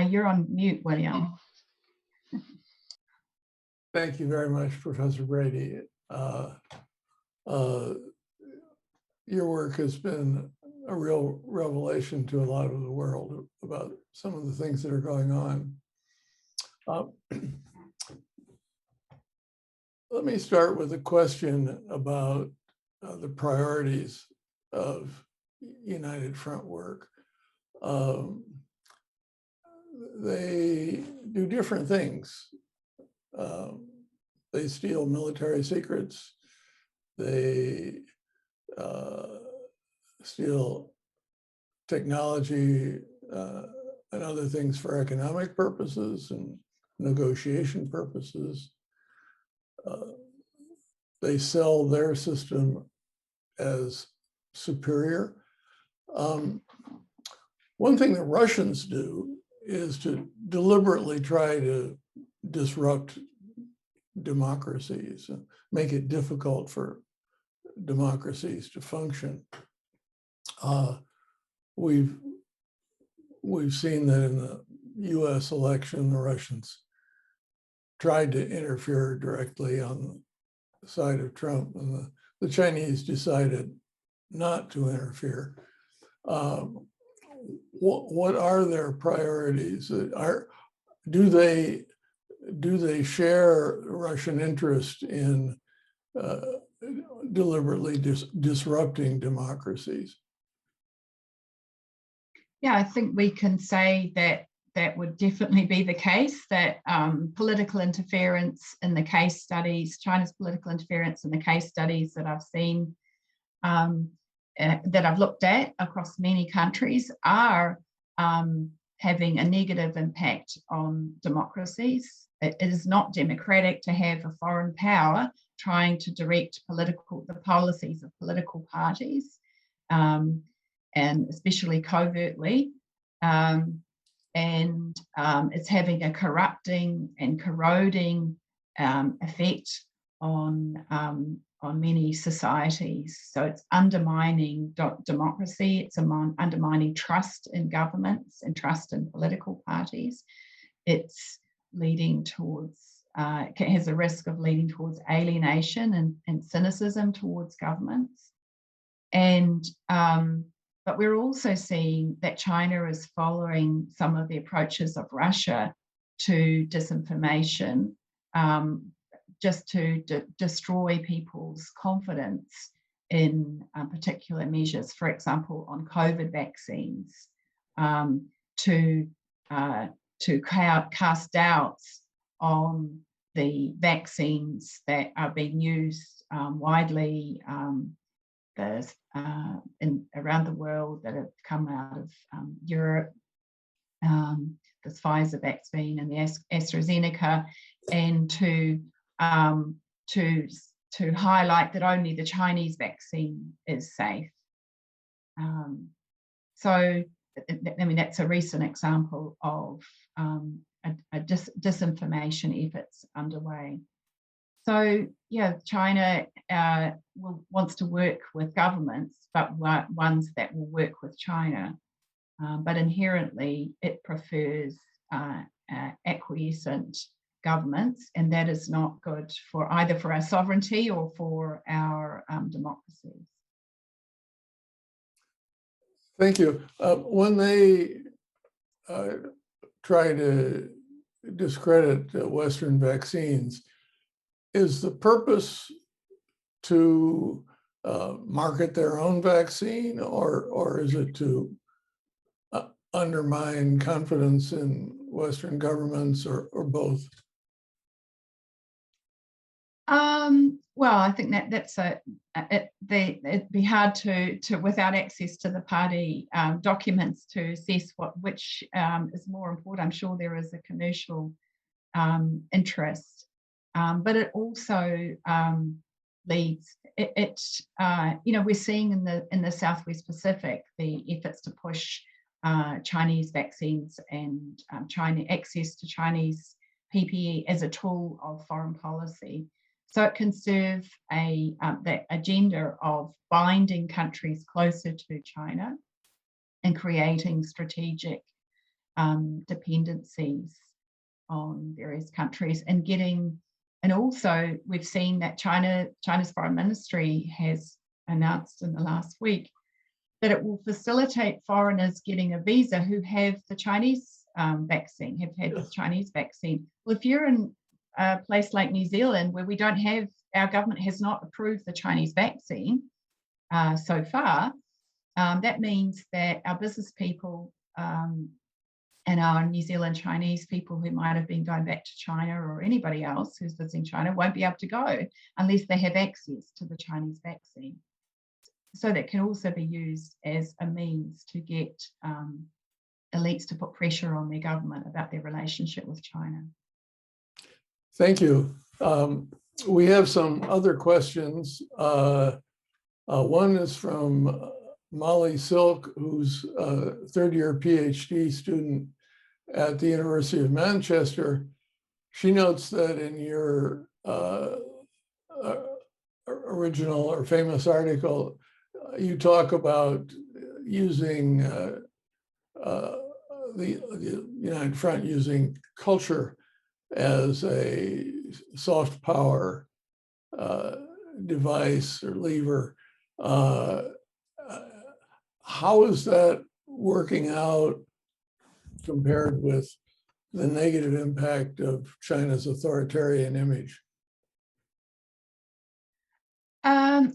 You're on mute, William. Thank you very much, Professor Brady. Your work has been a real revelation to a lot of the world about some of the things that are going on. Let me start with a question about the priorities of United Front work. They do different things. They steal military secrets. They steal technology and other things for economic purposes and negotiation purposes. They sell their system as superior. One thing the Russians do is to deliberately try to disrupt democracies and make it difficult for democracies to function. We've seen that in the US election, the Russians tried to interfere directly on the side of Trump, and the Chinese decided not to interfere. What are their priorities? Do they share Russian interest in deliberately disrupting democracies? Yeah, I think we can say that that would definitely be the case, that political interference in the case studies, China's political interference in the case studies that I've seen, that I've looked at across many countries, are having a negative impact on democracies. It is not democratic to have a foreign power trying to direct the policies of political parties, and especially covertly. And it's having a corrupting and corroding effect on many societies. So it's undermining democracy, it's undermining trust in governments and trust in political parties. It's leading towards, it has a risk of leading towards alienation and cynicism towards governments. And but we're also seeing that China is following some of the approaches of Russia to disinformation, just to destroy people's confidence in particular measures, for example, on COVID vaccines, to cast doubts on the vaccines that are being used widely around the world, that have come out of Europe, the Pfizer vaccine and the AstraZeneca, and to highlight that only the Chinese vaccine is safe. So, I mean, that's a recent example of disinformation efforts underway. So yeah, China wants to work with governments, but ones that will work with China. But inherently, it prefers acquiescent governments, and that is not good for either for our sovereignty or for our democracies. Thank you. When they try to discredit Western vaccines, is the purpose to market their own vaccine, or is it to undermine confidence in Western governments, or both? Well, I think it'd be hard to without access to the party documents to assess which is more important. I'm sure there is a commercial interest, but it also leads. We're seeing in the Southwest Pacific the efforts to push Chinese vaccines and China access to Chinese PPE as a tool of foreign policy. So it can serve the agenda of binding countries closer to China and creating strategic dependencies on various countries and also we've seen that China's foreign ministry has announced in the last week that it will facilitate foreigners getting a visa who have the Chinese vaccine, have had the Chinese vaccine. Well, if you're in a place like New Zealand where our government has not approved the Chinese vaccine so far, that means that our business people and our New Zealand Chinese people who might have been going back to China or anybody else who's visiting China won't be able to go unless they have access to the Chinese vaccine. So that can also be used as a means to get elites to put pressure on their government about their relationship with China. Thank you. We have some other questions. One is from Molly Silk, who's a third-year PhD student at the University of Manchester. She notes that in your original or famous article, you talk about using the United Front using culture as a soft power device or lever. How is that working out compared with the negative impact of China's authoritarian image?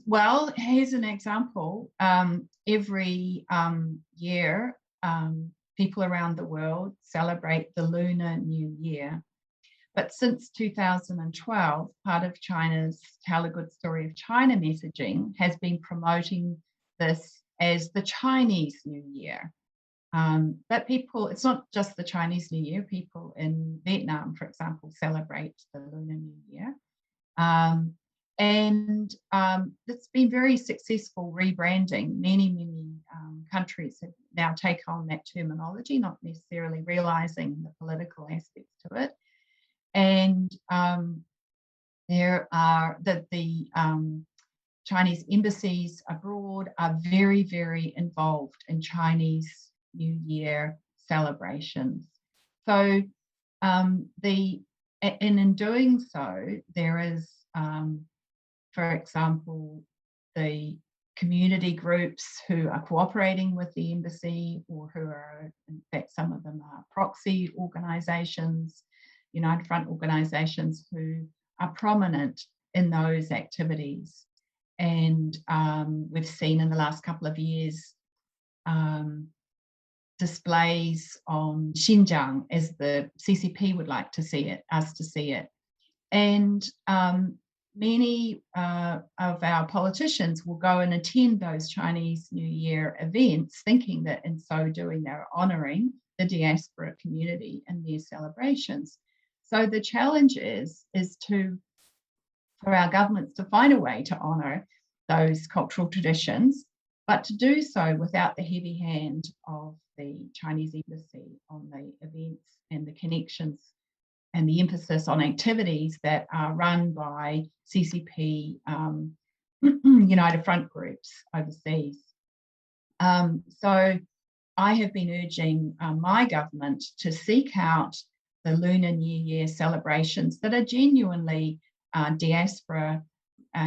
Well, here's an example. Every year, people around the world celebrate the Lunar New Year. But since 2012, part of China's Tell a Good Story of China messaging has been promoting this as the Chinese New Year. But it's not just the Chinese New Year. People in Vietnam, for example, celebrate the Lunar New Year. And it's been very successful rebranding. Many countries have now taken on that terminology, not necessarily realizing the political aspects to it. And there are the Chinese embassies abroad are very, very involved in Chinese New Year celebrations. So in doing so, there is, for example, the community groups who are cooperating with the embassy, or who are, in fact, some of them are proxy organizations, United Front organizations who are prominent in those activities. And we've seen in the last couple of years displays on Xinjiang, as the CCP would like to see it, us to see it. And many of our politicians will go and attend those Chinese New Year events, thinking that in so doing they're honouring the diaspora community and their celebrations. So the challenge is for our governments to find a way to honour those cultural traditions, but to do so without the heavy hand of the Chinese embassy on the events and the connections and the emphasis on activities that are run by CCP United Front groups overseas. So I have been urging my government to seek out the Lunar New Year celebrations that are genuinely diaspora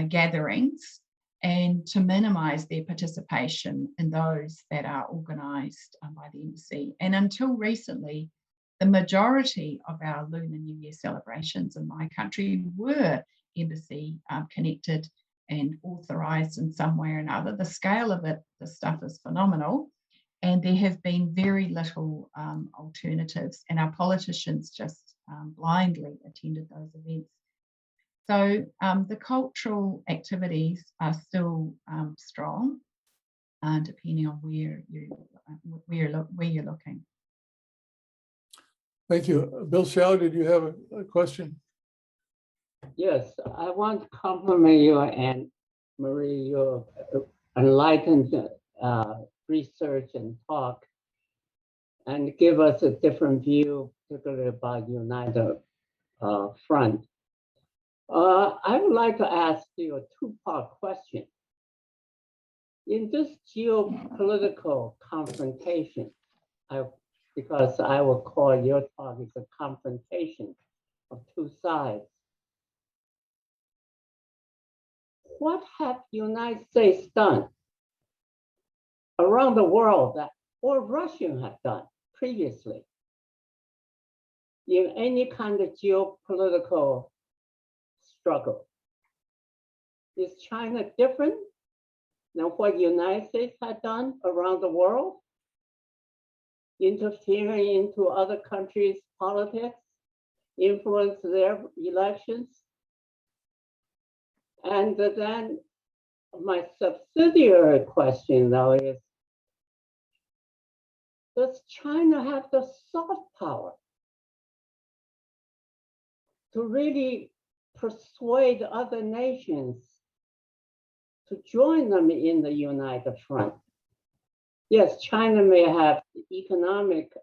gatherings, and to minimise their participation in those that are organised by the embassy. And until recently, the majority of our Lunar New Year celebrations in my country were embassy connected and authorised in some way or another. The scale of it, the stuff is phenomenal, and there have been very little alternatives, and our politicians just blindly attended those events. So the cultural activities are still strong, depending on where you're looking. Thank you. Bill Shao, did you have a question? Yes, I want to compliment you and Marie, your enlightened research and talk, and give us a different view, particularly about United Front. I would like to ask you a two-part question. In this geopolitical confrontation, because I will call your talk is a confrontation of two sides. What have the United States done around the world that or Russia have done previously in any kind of geopolitical struggle? Is China different than what the United States had done around the world? Interfering into other countries' politics, influence their elections? And then my subsidiary question, though, is, does China have the soft power to really persuade other nations to join them in the United Front? Yes, China may have economic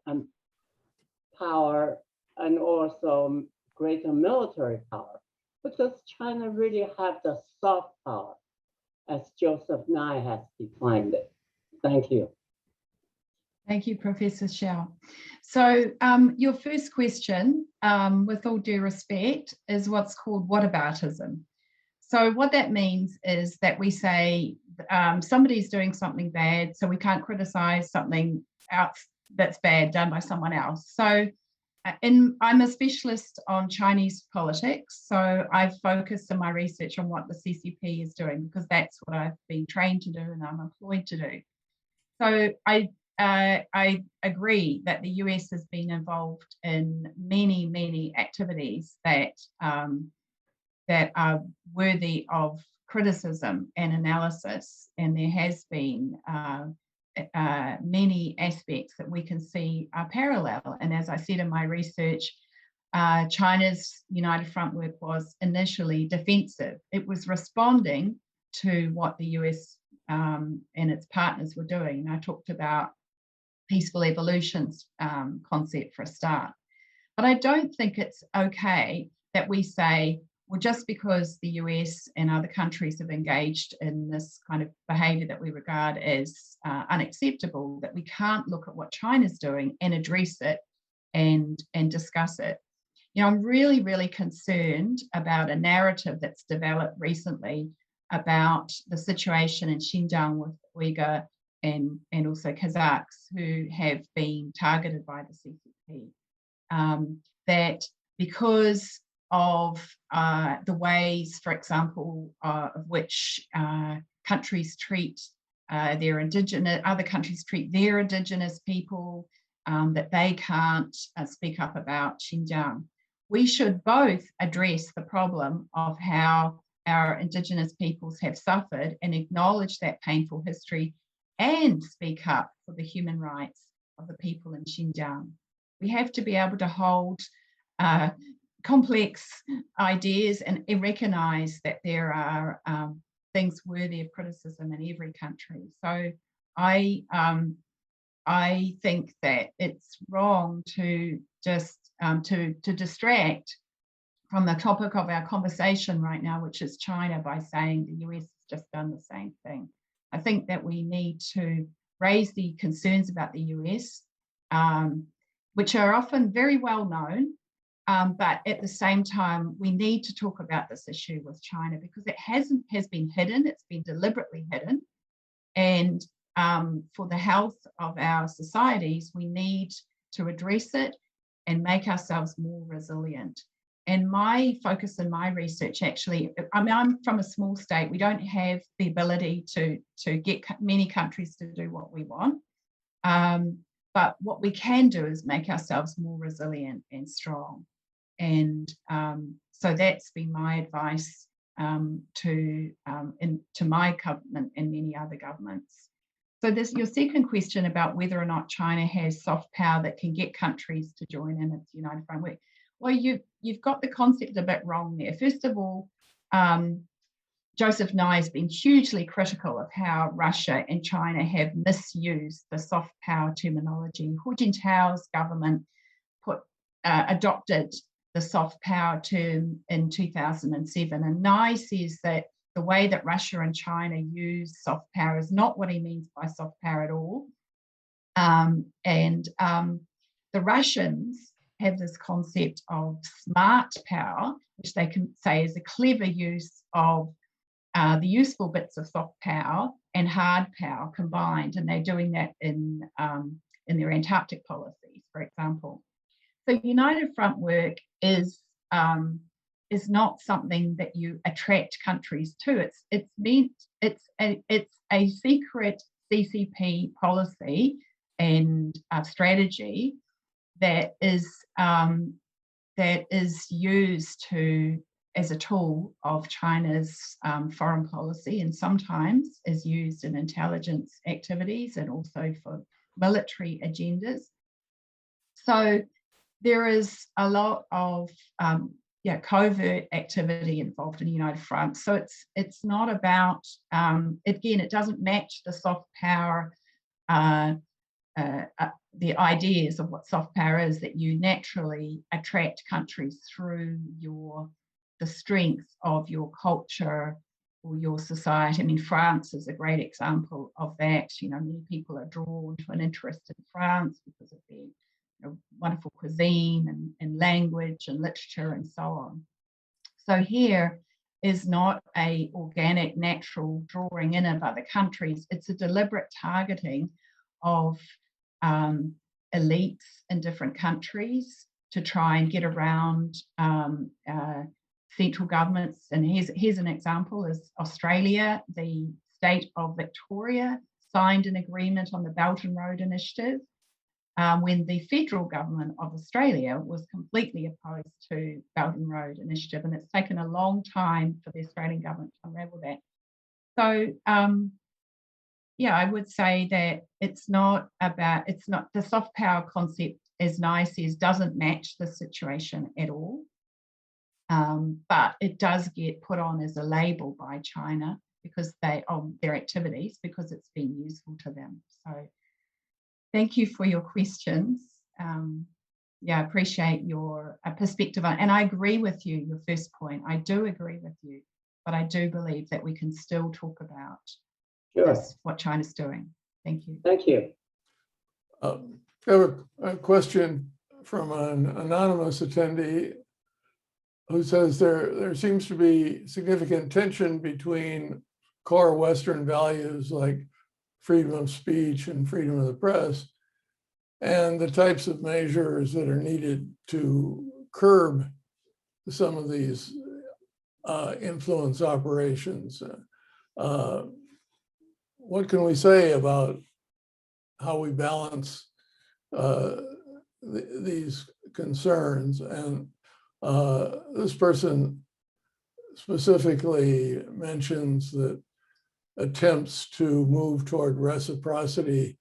power and also greater military power, but does China really have the soft power, as Joseph Nye has defined it? Thank you. Thank you, Professor Shao. So your first question, with all due respect, is what's called whataboutism. So what that means is that we say somebody's doing something bad, so we can't criticize something else that's bad done by someone else. So I'm a specialist on Chinese politics, so I've focused in my research on what the CCP is doing, because that's what I've been trained to do and I'm employed to do. So I agree that the US has been involved in many, many activities that that are worthy of criticism and analysis, and there has been many aspects that we can see are parallel. And as I said in my research, China's United Front work was initially defensive. It was responding to what the US and its partners were doing. And I talked about peaceful evolution's concept for a start. But I don't think it's okay that we say, well, just because the US and other countries have engaged in this kind of behavior that we regard as unacceptable, that we can't look at what China's doing and address it and discuss it. You know, I'm really, really concerned about a narrative that's developed recently about the situation in Xinjiang with Uyghur and also Kazakhs who have been targeted by the CCP. That because of the ways, for example, of which countries treat their indigenous, other countries treat their indigenous people, that they can't speak up about Xinjiang. We should both address the problem of how our indigenous peoples have suffered and acknowledge that painful history and speak up for the human rights of the people in Xinjiang. We have to be able to hold complex ideas and recognize that there are things worthy of criticism in every country. So I think that it's wrong to just to distract from the topic of our conversation right now, which is China, by saying the US has just done the same thing. I think that we need to raise the concerns about the US, which are often very well known, but at the same time, we need to talk about this issue with China because it has been hidden, it's been deliberately hidden. And for the health of our societies, we need to address it and make ourselves more resilient. And my focus in my research, actually, I mean, I'm from a small state. We don't have the ability to get many countries to do what we want. But what we can do is make ourselves more resilient and strong. And so that's been my advice to my government and many other governments. So this, your second question about whether or not China has soft power that can get countries to join in its United Framework. Well, you've got the concept a bit wrong there. First of all, Joseph Nye has been hugely critical of how Russia and China have misused the soft power terminology. Hu Jintao's government adopted the soft power term in 2007, and Nye says that the way that Russia and China use soft power is not what he means by soft power at all. The Russians have this concept of smart power, which they can say is a clever use of the useful bits of soft power and hard power combined, and they're doing that in their Antarctic policies, for example. So United Front work is not something that you attract countries to. It's a secret CCP policy and strategy that is used as a tool of China's foreign policy, and sometimes is used in intelligence activities and also for military agendas. So there is a lot of covert activity involved in the United Front. So it's not about, again, it doesn't match the soft power, the ideas of what soft power is, that you naturally attract countries through the strength of your culture or your society. I mean, France is a great example of that. You know, many people are drawn to an interest in France because of their wonderful cuisine and language and literature and so on. So here is not a organic, natural drawing in of other countries. It's a deliberate targeting of elites in different countries to try and get around central governments. And here's an example: is Australia. The state of Victoria signed an agreement on the Belt and Road Initiative when the federal government of Australia was completely opposed to Belt and Road Initiative, and it's taken a long time for the Australian government to unravel that. So I would say that it's not the soft power concept, as Nye says, doesn't match the situation at all. But it does get put on as a label by China because their activities, because it's been useful to them. So thank you for your questions. I appreciate your perspective on, and I agree with you, your first point. I do agree with you, but I do believe that we can still talk about what China's doing. Thank you. Thank you. I have a question from an anonymous attendee who says there seems to be significant tension between core Western values like freedom of speech and freedom of the press and the types of measures that are needed to curb some of these influence operations. What can we say about how we balance these concerns? And this person specifically mentions that attempts to move toward reciprocity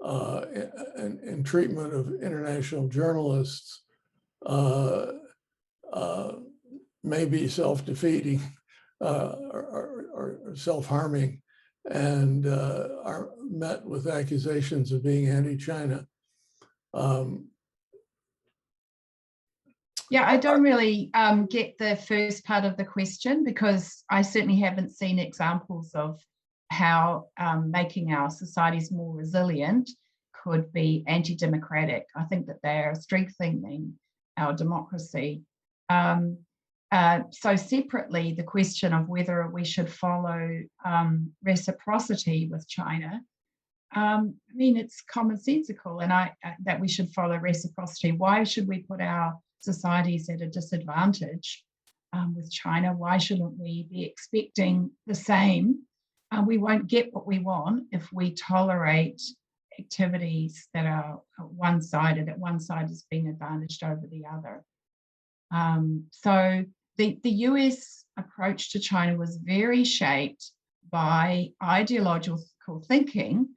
in treatment of international journalists may be self-defeating or self-harming, and are met with accusations of being anti-China. Yeah, I don't really get the first part of the question, because I certainly haven't seen examples of how making our societies more resilient could be anti-democratic. I think that they are strengthening our democracy. So separately, the question of whether we should follow reciprocity with China, I mean, it's commonsensical, and that we should follow reciprocity. Why should we put our societies at a disadvantage with China? Why shouldn't we be expecting the same? We won't get what we want if we tolerate activities that are one-sided, that one side is being advantaged over the other. So the US approach to China was very shaped by ideological thinking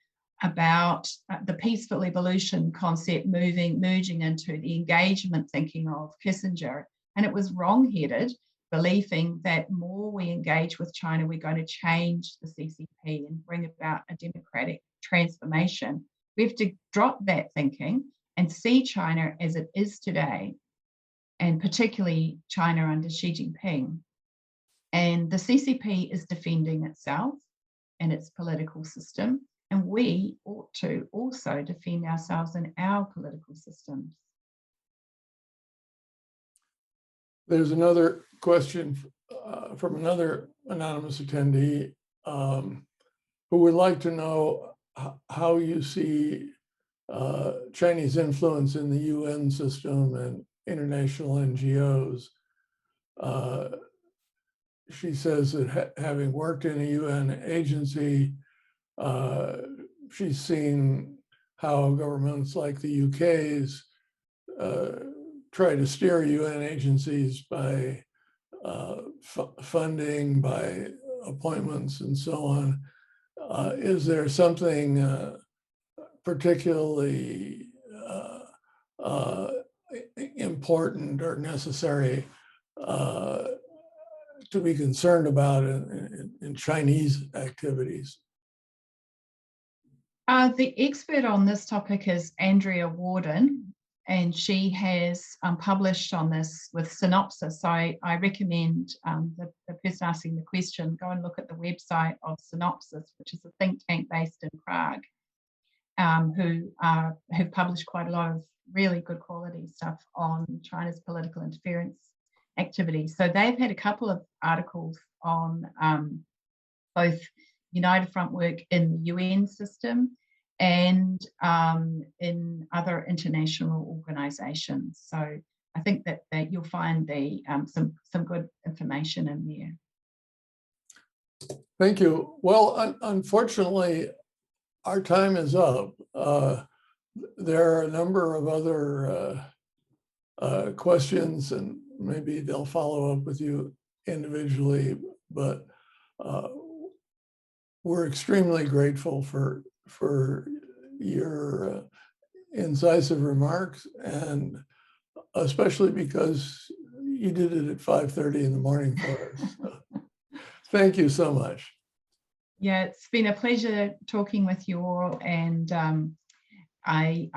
about the peaceful evolution concept merging into the engagement thinking of Kissinger. And it was wrong-headed, believing that more we engage with China, we're going to change the CCP and bring about a democratic transformation. We have to drop that thinking and see China as it is today, and particularly China under Xi Jinping. And the CCP is defending itself and its political system, and we ought to also defend ourselves and our political systems. There's another question from another anonymous attendee who would like to know how you see Chinese influence in the UN system and international NGOs. She says that having worked in a UN agency, she's seen how governments like the UK's try to steer UN agencies by funding, by appointments, and so on. Is there something particularly important or necessary to be concerned about in Chinese activities? The expert on this topic is Andrea Warden, and she has published on this with Synopsis. So I recommend the person asking the question go and look at the website of Synopsis, which is a think tank based in Prague, who have published quite a lot of really good quality stuff on China's political interference activities. So they've had a couple of articles on both United Front work in the UN system and in other international organizations. So I think that you'll find some good information in there. Thank you. Well, unfortunately, our time is up. There are a number of other questions, and maybe they'll follow up with you individually, but we're extremely grateful for your incisive remarks, and especially because you did it at 5:30 in the morning for us. So, thank you so much. Yeah, it's been a pleasure talking with you all, and I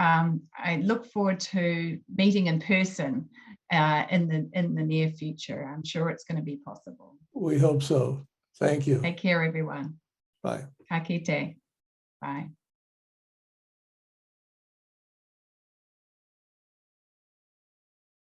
look forward to meeting in person in the near future. I'm sure it's going to be possible. We hope so. Thank you. Take care, everyone. Bye. Ka kite. Bye.